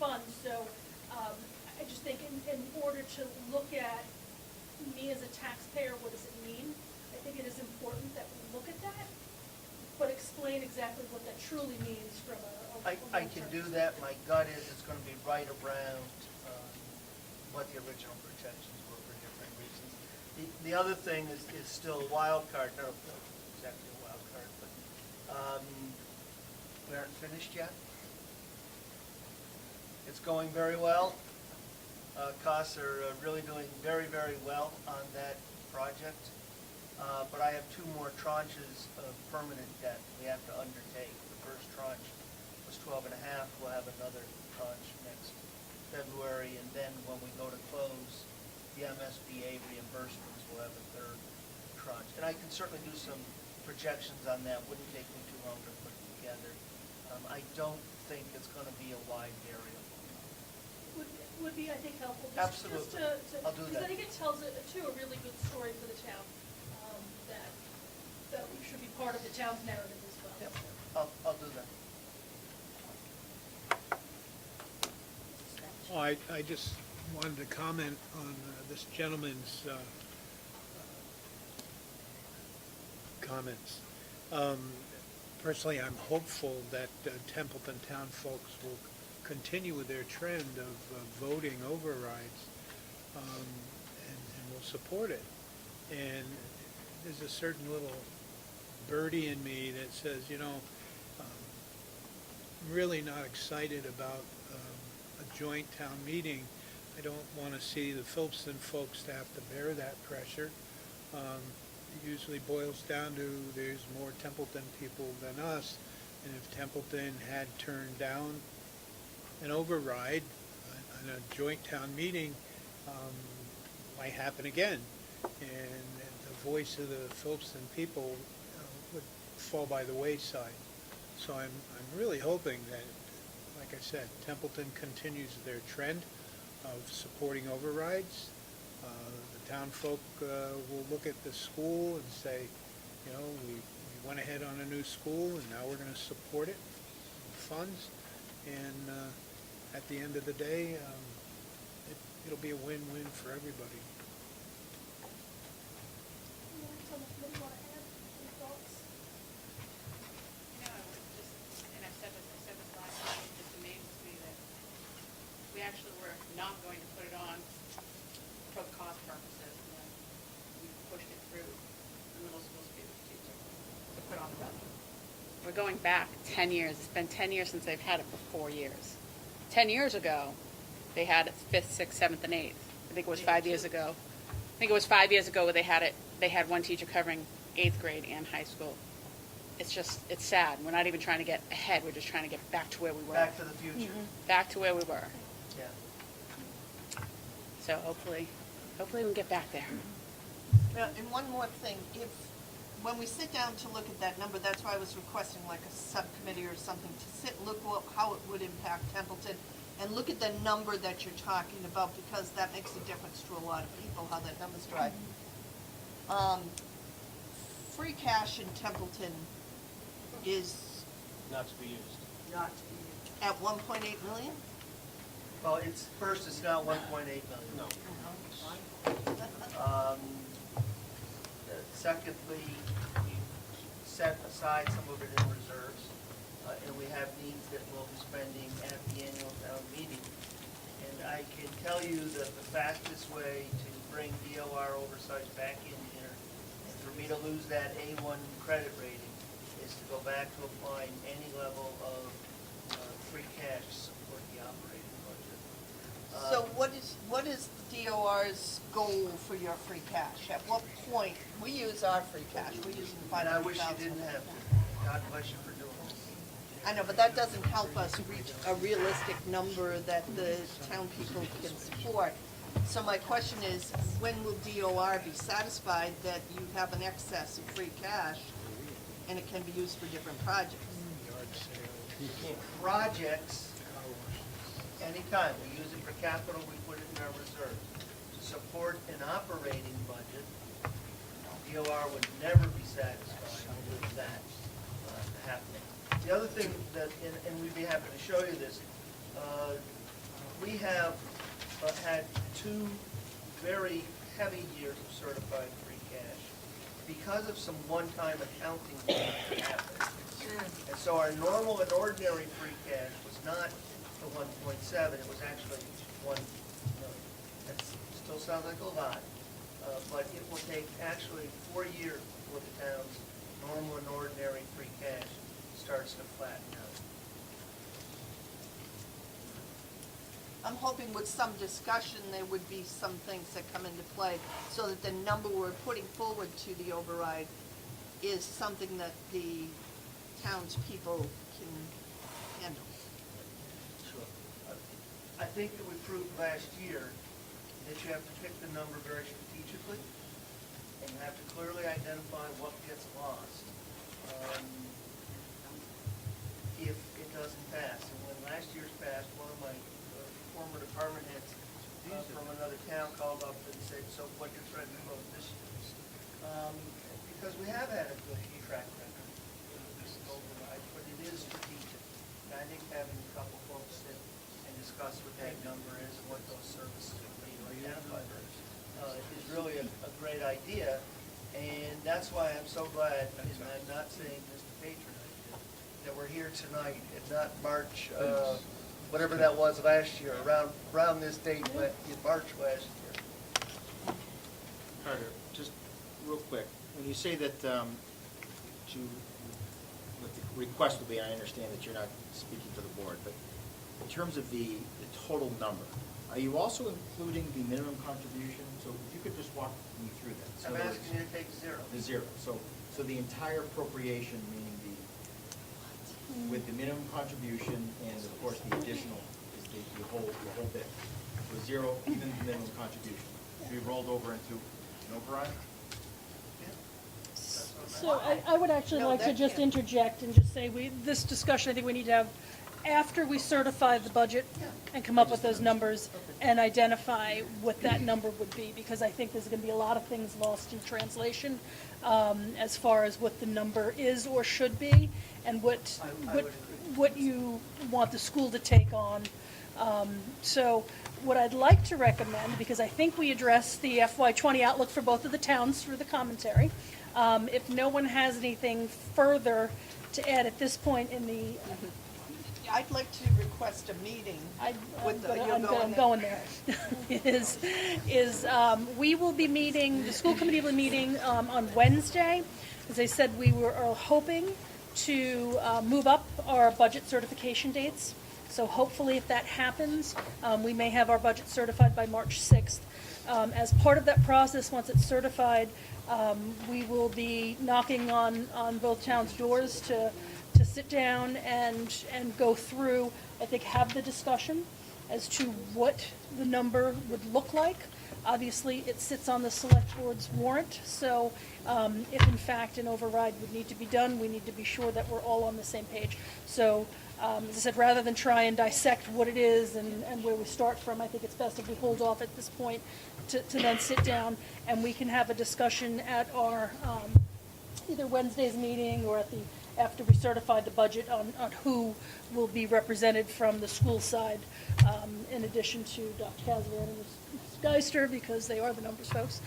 fund. So I just think in order to look at me as a taxpayer, what does it mean? I think it is important that we look at that, but explain exactly what that truly means from a I can do that. My gut is it's going to be right around what the original projections were for different reasons. The other thing is still a wild card, not exactly a wild card, but We aren't finished yet. It's going very well. Costs are really doing very, very well on that project. But I have 2 more tranches of permanent debt we have to undertake. The first tranche was 12.5. We'll have another tranche next February, and then when we go to close the MSBA reimbursements, we'll have a 3rd tranche. And I can certainly do some projections on that. Wouldn't take me too long to put it together. I don't think it's going to be a wide variable. Would be, I think, helpful. Absolutely. I'll do Because I that. think it tells, too, a really good story for the town, that should be part of the town's narrative as well. Yep, I'll do that. Oh, I just wanted to comment on this gentleman's comments. Personally, I'm hopeful that Templeton town folks will continue with their trend of voting overrides, and will support it. And there's a certain little birdie in me that says, you know, I'm really not excited about a joint town meeting. I don't want to see the Phillipston folks to have to bear that pressure. It usually boils down to there's more Templeton people than us, and if Templeton had turned down an override on a joint town meeting, might happen again, and the voice of the Phillipston people would fall by the wayside. So I'm really hoping that, like I said, Templeton continues their trend of supporting overrides. The town folk will look at the school and say, you know, we went ahead on a new school and now we're going to support it with funds. And at the end of the day, it'll be a win-win for everybody. You know, I would just, and I said this last time, it just amazes me that we actually were not going to put it on for cost purposes, and then we pushed it through the middle school students to put on the budget. We're going back 10 years. It's been 10 years since they've had it for 4 years. 10 years ago, they had it 5th, 6th, 7th, and 8th. I think it was 5 years ago. I think it was 5 years ago where they had it. They had one teacher covering 8th grade and high school. It's just, it's sad. We're not even trying to get ahead. We're just trying to get back to where we were. Back to the future. Back to where we were. Yeah. So hopefully we can get back there. Yeah, and one more thing, when we sit down to look at that number, that's why I was requesting like a subcommittee or something to sit and look how it would impact Templeton, and look at the number that you're talking about, because that makes a difference to a lot of people, how that number's derived. Free cash in Templeton is Not to be used. not at 1.8 million? Well, it's not 1.8 million. No. Secondly, we set aside some of it in reserves, and we have needs that we'll be spending at the annual town meeting. And I can tell you that the fastest way to bring DOR oversight back in here, and for me to lose that A1 credit rating, is to go back to applying any level of free cash to support the operating budget. So what is DOR's goal for your free cash? At what point, we use our free cash, we're using And I 500,000. wish you didn't have to. God bless you for doing this. I know, but that doesn't help us reach a realistic number that the town people can support. So my question is, when will DOR be satisfied that you have an excess of free cash and it can be used for different projects? Yard sale. Projects, anytime, we use it for capital, we put it in our reserves. To support an operating budget, DOR would never be satisfied with that happening. The other thing that, and we'd be happy to show you this, we have had 2 very heavy years of certified free cash because of some one-time accounting things that happened. And so our normal and ordinary free cash was not the 1.7, it was actually 1 million. That still sounds like a lot, but it will take actually 4 years for the town's normal and ordinary free cash starts to flatten out. I'm hoping with some discussion, there would be some things that come into play, so that the number we're putting forward to the override is something that the townspeople can handle. Sure. I think that we proved last year that you have to pick the number very strategically, and you have to clearly identify what gets lost if it doesn't pass. And when last year's passed, one of my former department heads from another town called up and said, so what you're trying to vote this year? Because we have had a good track record with this override, but it is strategic. And I think having a couple folks sit and discuss what that number is and what those services would be identified is really a great idea. And that's why I'm so glad, and I'm not saying this to patronize you, that we're here tonight and not March, whatever that was last year, around this date, in March last year. Carter, just real quick, when you say that what the request would be, I understand that you're not speaking for the board, but in terms of the total number, are you also including the minimum contribution? So if you could just walk me through that. So I'm asking you to take zero. the zero. So the entire appropriation, meaning with the minimum contribution and of course the additional is the whole bit. So zero, even the minimum contribution, to be rolled over into an override? So I would actually No, like to that just can't. interject and just say, this discussion, I think we need to have after we certify the budget and come up with those numbers and identify what that number would be, because I think there's going to be a lot of things lost in translation as far as what the number is or should be, and what you want the school to take on. So what I'd like to recommend, because I think we addressed the FY20 outlook for both of the towns through the commentary, if no one has anything further to add at this point in the, I'd like to request a meeting with the, I'm going there. We will be meeting, the school committee will be meeting on Wednesday. As I said, we are hoping to move up our budget certification dates. So hopefully if that happens, we may have our budget certified by March 6th. As part of that process, once it's certified, we will be knocking on both towns' doors to sit down and go through, I think, have the discussion as to what the number would look like. Obviously, it sits on the select board's warrant, so if in fact an override would need to be done, we need to be sure that we're all on the same page. So, as I said, rather than try and dissect what it is and where we start from, I think it's best if we hold off at this point to then sit down and we can have a discussion at our either Wednesday's meeting or at after we certify the budget on who will be represented from the school side, in addition to Dr. Casler and Ms. Geister, because they are the numbers folks,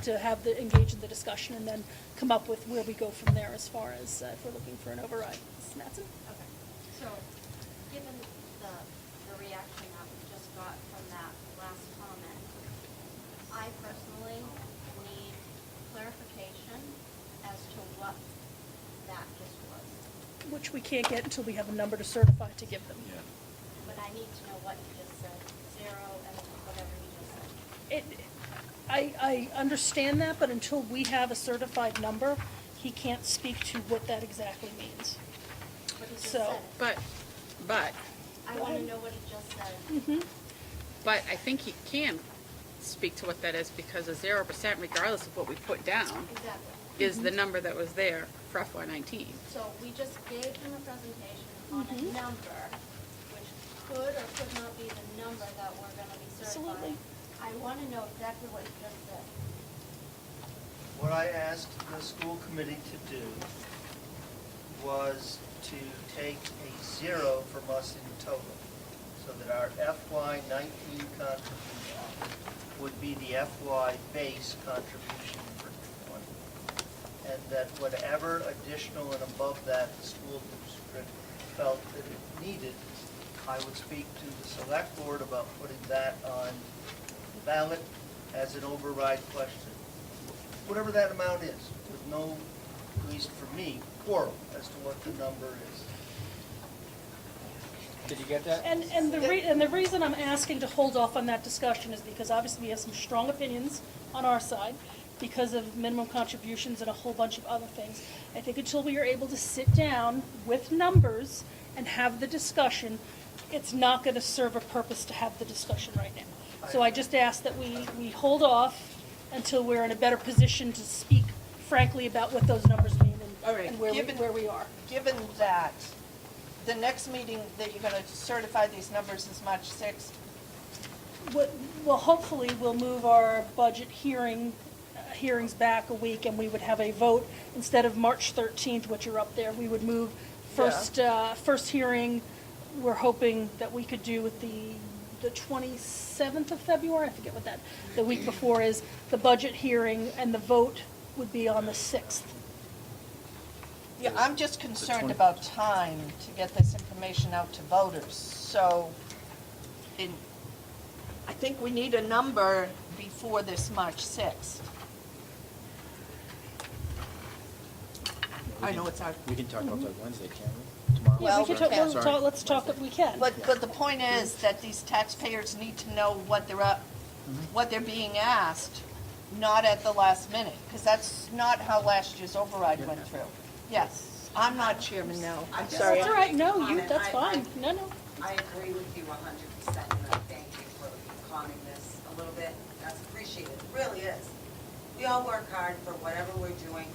to engage in the discussion and then come up with where we go from there as far as if we're looking for an override. Mrs. Mattson? Okay, so given the reaction that we just got from that last comment, I personally need clarification as to what that just was. Which we can't get until we have a number to certify to give them. Yeah. But I need to know what you just said, zero and whatever you just said. I understand that, but until we have a certified number, he can't speak to what that exactly means. But he just So- said it. But, I want to know what he just said. Mm-hmm. but I think he can speak to what that is, because a 0%, regardless of what we put down, Exactly. is the number that was there for FY19. So we just gave him a presentation on a number, which could or could not be the number that we're going to be certifying. Absolutely. I want to know exactly what you just said. What I asked the school committee to do was to take a zero from us in total, so that our FY19 contribution would be the FY base contribution for 20. And that whatever additional and above that the school district felt that it needed, I would speak to the select board about putting that on the ballot as an override question. Whatever that amount is, with no, at least for me, quorum as to what the number is. Did you get that? And the reason I'm asking to hold off on that discussion is because obviously we have some strong opinions on our side because of minimum contributions and a whole bunch of other things. I think until we are able to sit down with numbers and have the discussion, it's not going to serve a purpose to have the discussion right now. So I just ask that we hold off until we're in a better position to speak frankly about what those numbers mean All right. and where we are. Given that, the next meeting that you're gonna certify these numbers is March 6th. Well, hopefully, we'll move our budget hearings back a week, and we would have a vote instead of March 13th, which are up there. We would move first hearing, we're hoping that we could do with the 27th of February, I forget what that, the week before is, the budget hearing, and the vote would be on the 6th. Yeah, I'm just concerned about time to get this information out to voters. So, I think we need a number before this March 6th. I know it's our. We can talk about that Wednesday, can't we? Tomorrow? Yeah, we can talk, Sorry. let's talk if we can. But the point is that these taxpayers need to know what they're being asked, not at the last minute, because that's not how last year's override went through. Yes, I'm not chairman now. I'm sorry. That's all right, no, that's fine, no. I agree with you 100%, and I thank you for calming this a little bit. That's appreciated, it really is. We all work hard for whatever we're doing.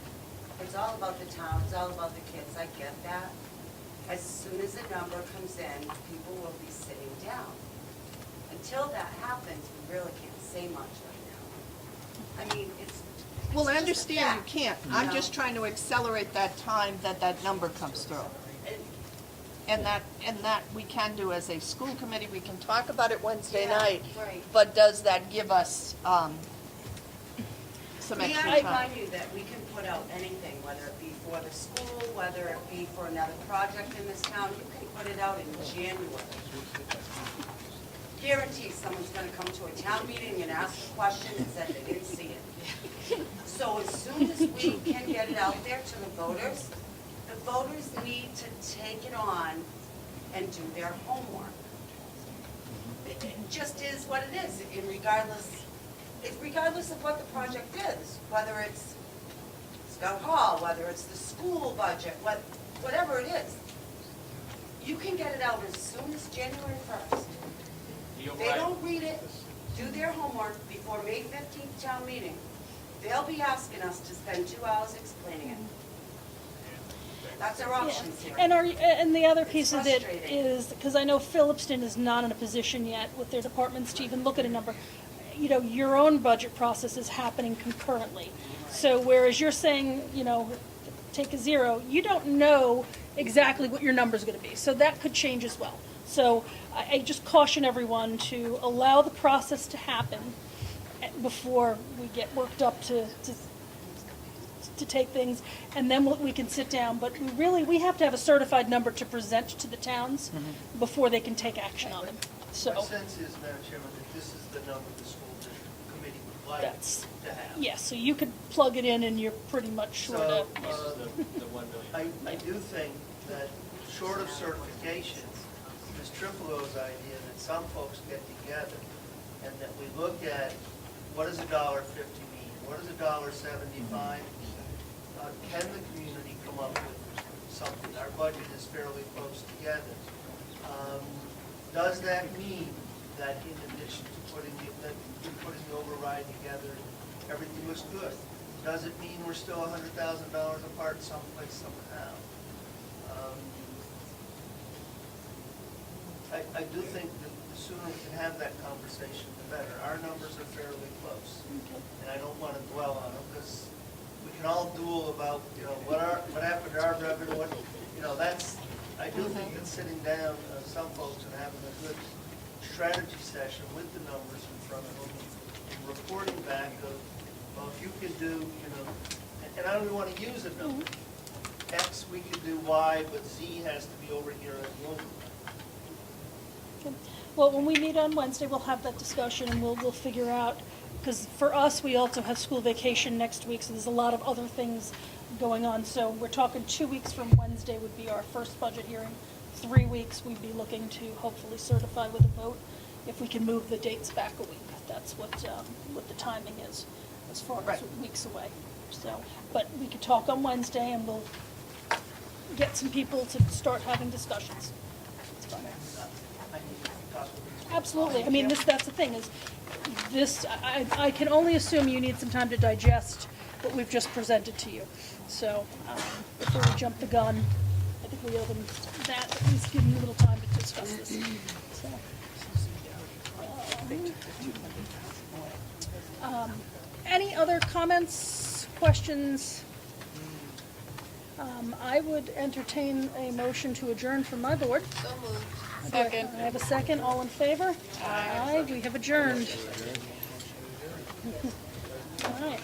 It's all about the town, it's all about the kids, I get that. As soon as a number comes in, people will be sitting down. Until that happens, we really can't say much right now. I mean, it's Well, I just a understand you fact, can't. you I'm know? just trying to accelerate that time that number comes through. And that we can do as a school committee, we can talk about it Wednesday Yeah, night. right. But does that give us some May extra I time? remind you that we can put out anything, whether it be for the school, whether it be for another project in this town, you can put it out in January. Guarantee someone's gonna come to a town meeting and ask a question and said they didn't see it. So as soon as we can get it out there to the voters need to take it on and do their homework. It just is what it is, and regardless of what the project is, whether it's Scout Hall, whether it's the school budget, whatever it is. You can get it out as soon as January 1st. If they don't read it, do their homework before May 15th town meeting, they'll be asking us to spend 2 hours explaining it. That's our options here. And the other piece It's of it frustrating. is, because I know Phillipston is not in a position yet with their departments to even look at a number. You know, your own budget process is happening concurrently. So whereas you're saying, you know, take a zero, you don't know exactly what your number's gonna be. So that could change as well. So I just caution everyone to allow the process to happen before we get worked up to take things, and then we can sit down. But we have to have a certified number to present to the towns before they can take action on them. So My sense is, Madam Chairman, that this is the number the school district committee would like that's, to have. yeah, so you could plug it in and you're pretty much sure to. So, The 1 million. I do think that short of certification, Ms. Tripolo's idea that some folks get together and that we look at what does $1.50 mean? What does $1.75? Can the community come up with something? Our budget is fairly close together. Does that mean that in addition to putting the override together, everything was good? Does it mean we're still $100,000 apart someplace somehow? I do think that the sooner we can have that conversation, the better. Our numbers are fairly close, and I don't want to dwell on them because we can all duel about, you know, what happened to our revenue, that's, I do think that sitting down, some folks, and having a good strategy session with the numbers in front of them, and reporting back of, well, if you can do, and I don't even want to use a number, X, we can do Y, but Z has to be over here as the override. Well, when we meet on Wednesday, we'll have that discussion and we'll figure out, because for us, we also have school vacation next week, so there's a lot of other things going on. So we're talking 2 weeks from Wednesday would be our first budget hearing. 3 weeks, we'd be looking to hopefully certify with a vote if we can move the dates back a week. That's what the timing is, as far as Right. weeks away. So, but we could talk on Wednesday and we'll get some people to start having discussions. It's fine. I need to talk with these. Absolutely. I mean, that's the thing is, I can only assume you need some time to digest what we've just presented to you. So, before we jump the gun, I think we owe them that, at least give them a little time to discuss this. So, any other comments, questions? I would entertain a motion to adjourn from my board. So moved. Second. I have a second. All in favor? Aye. We have adjourned. All right.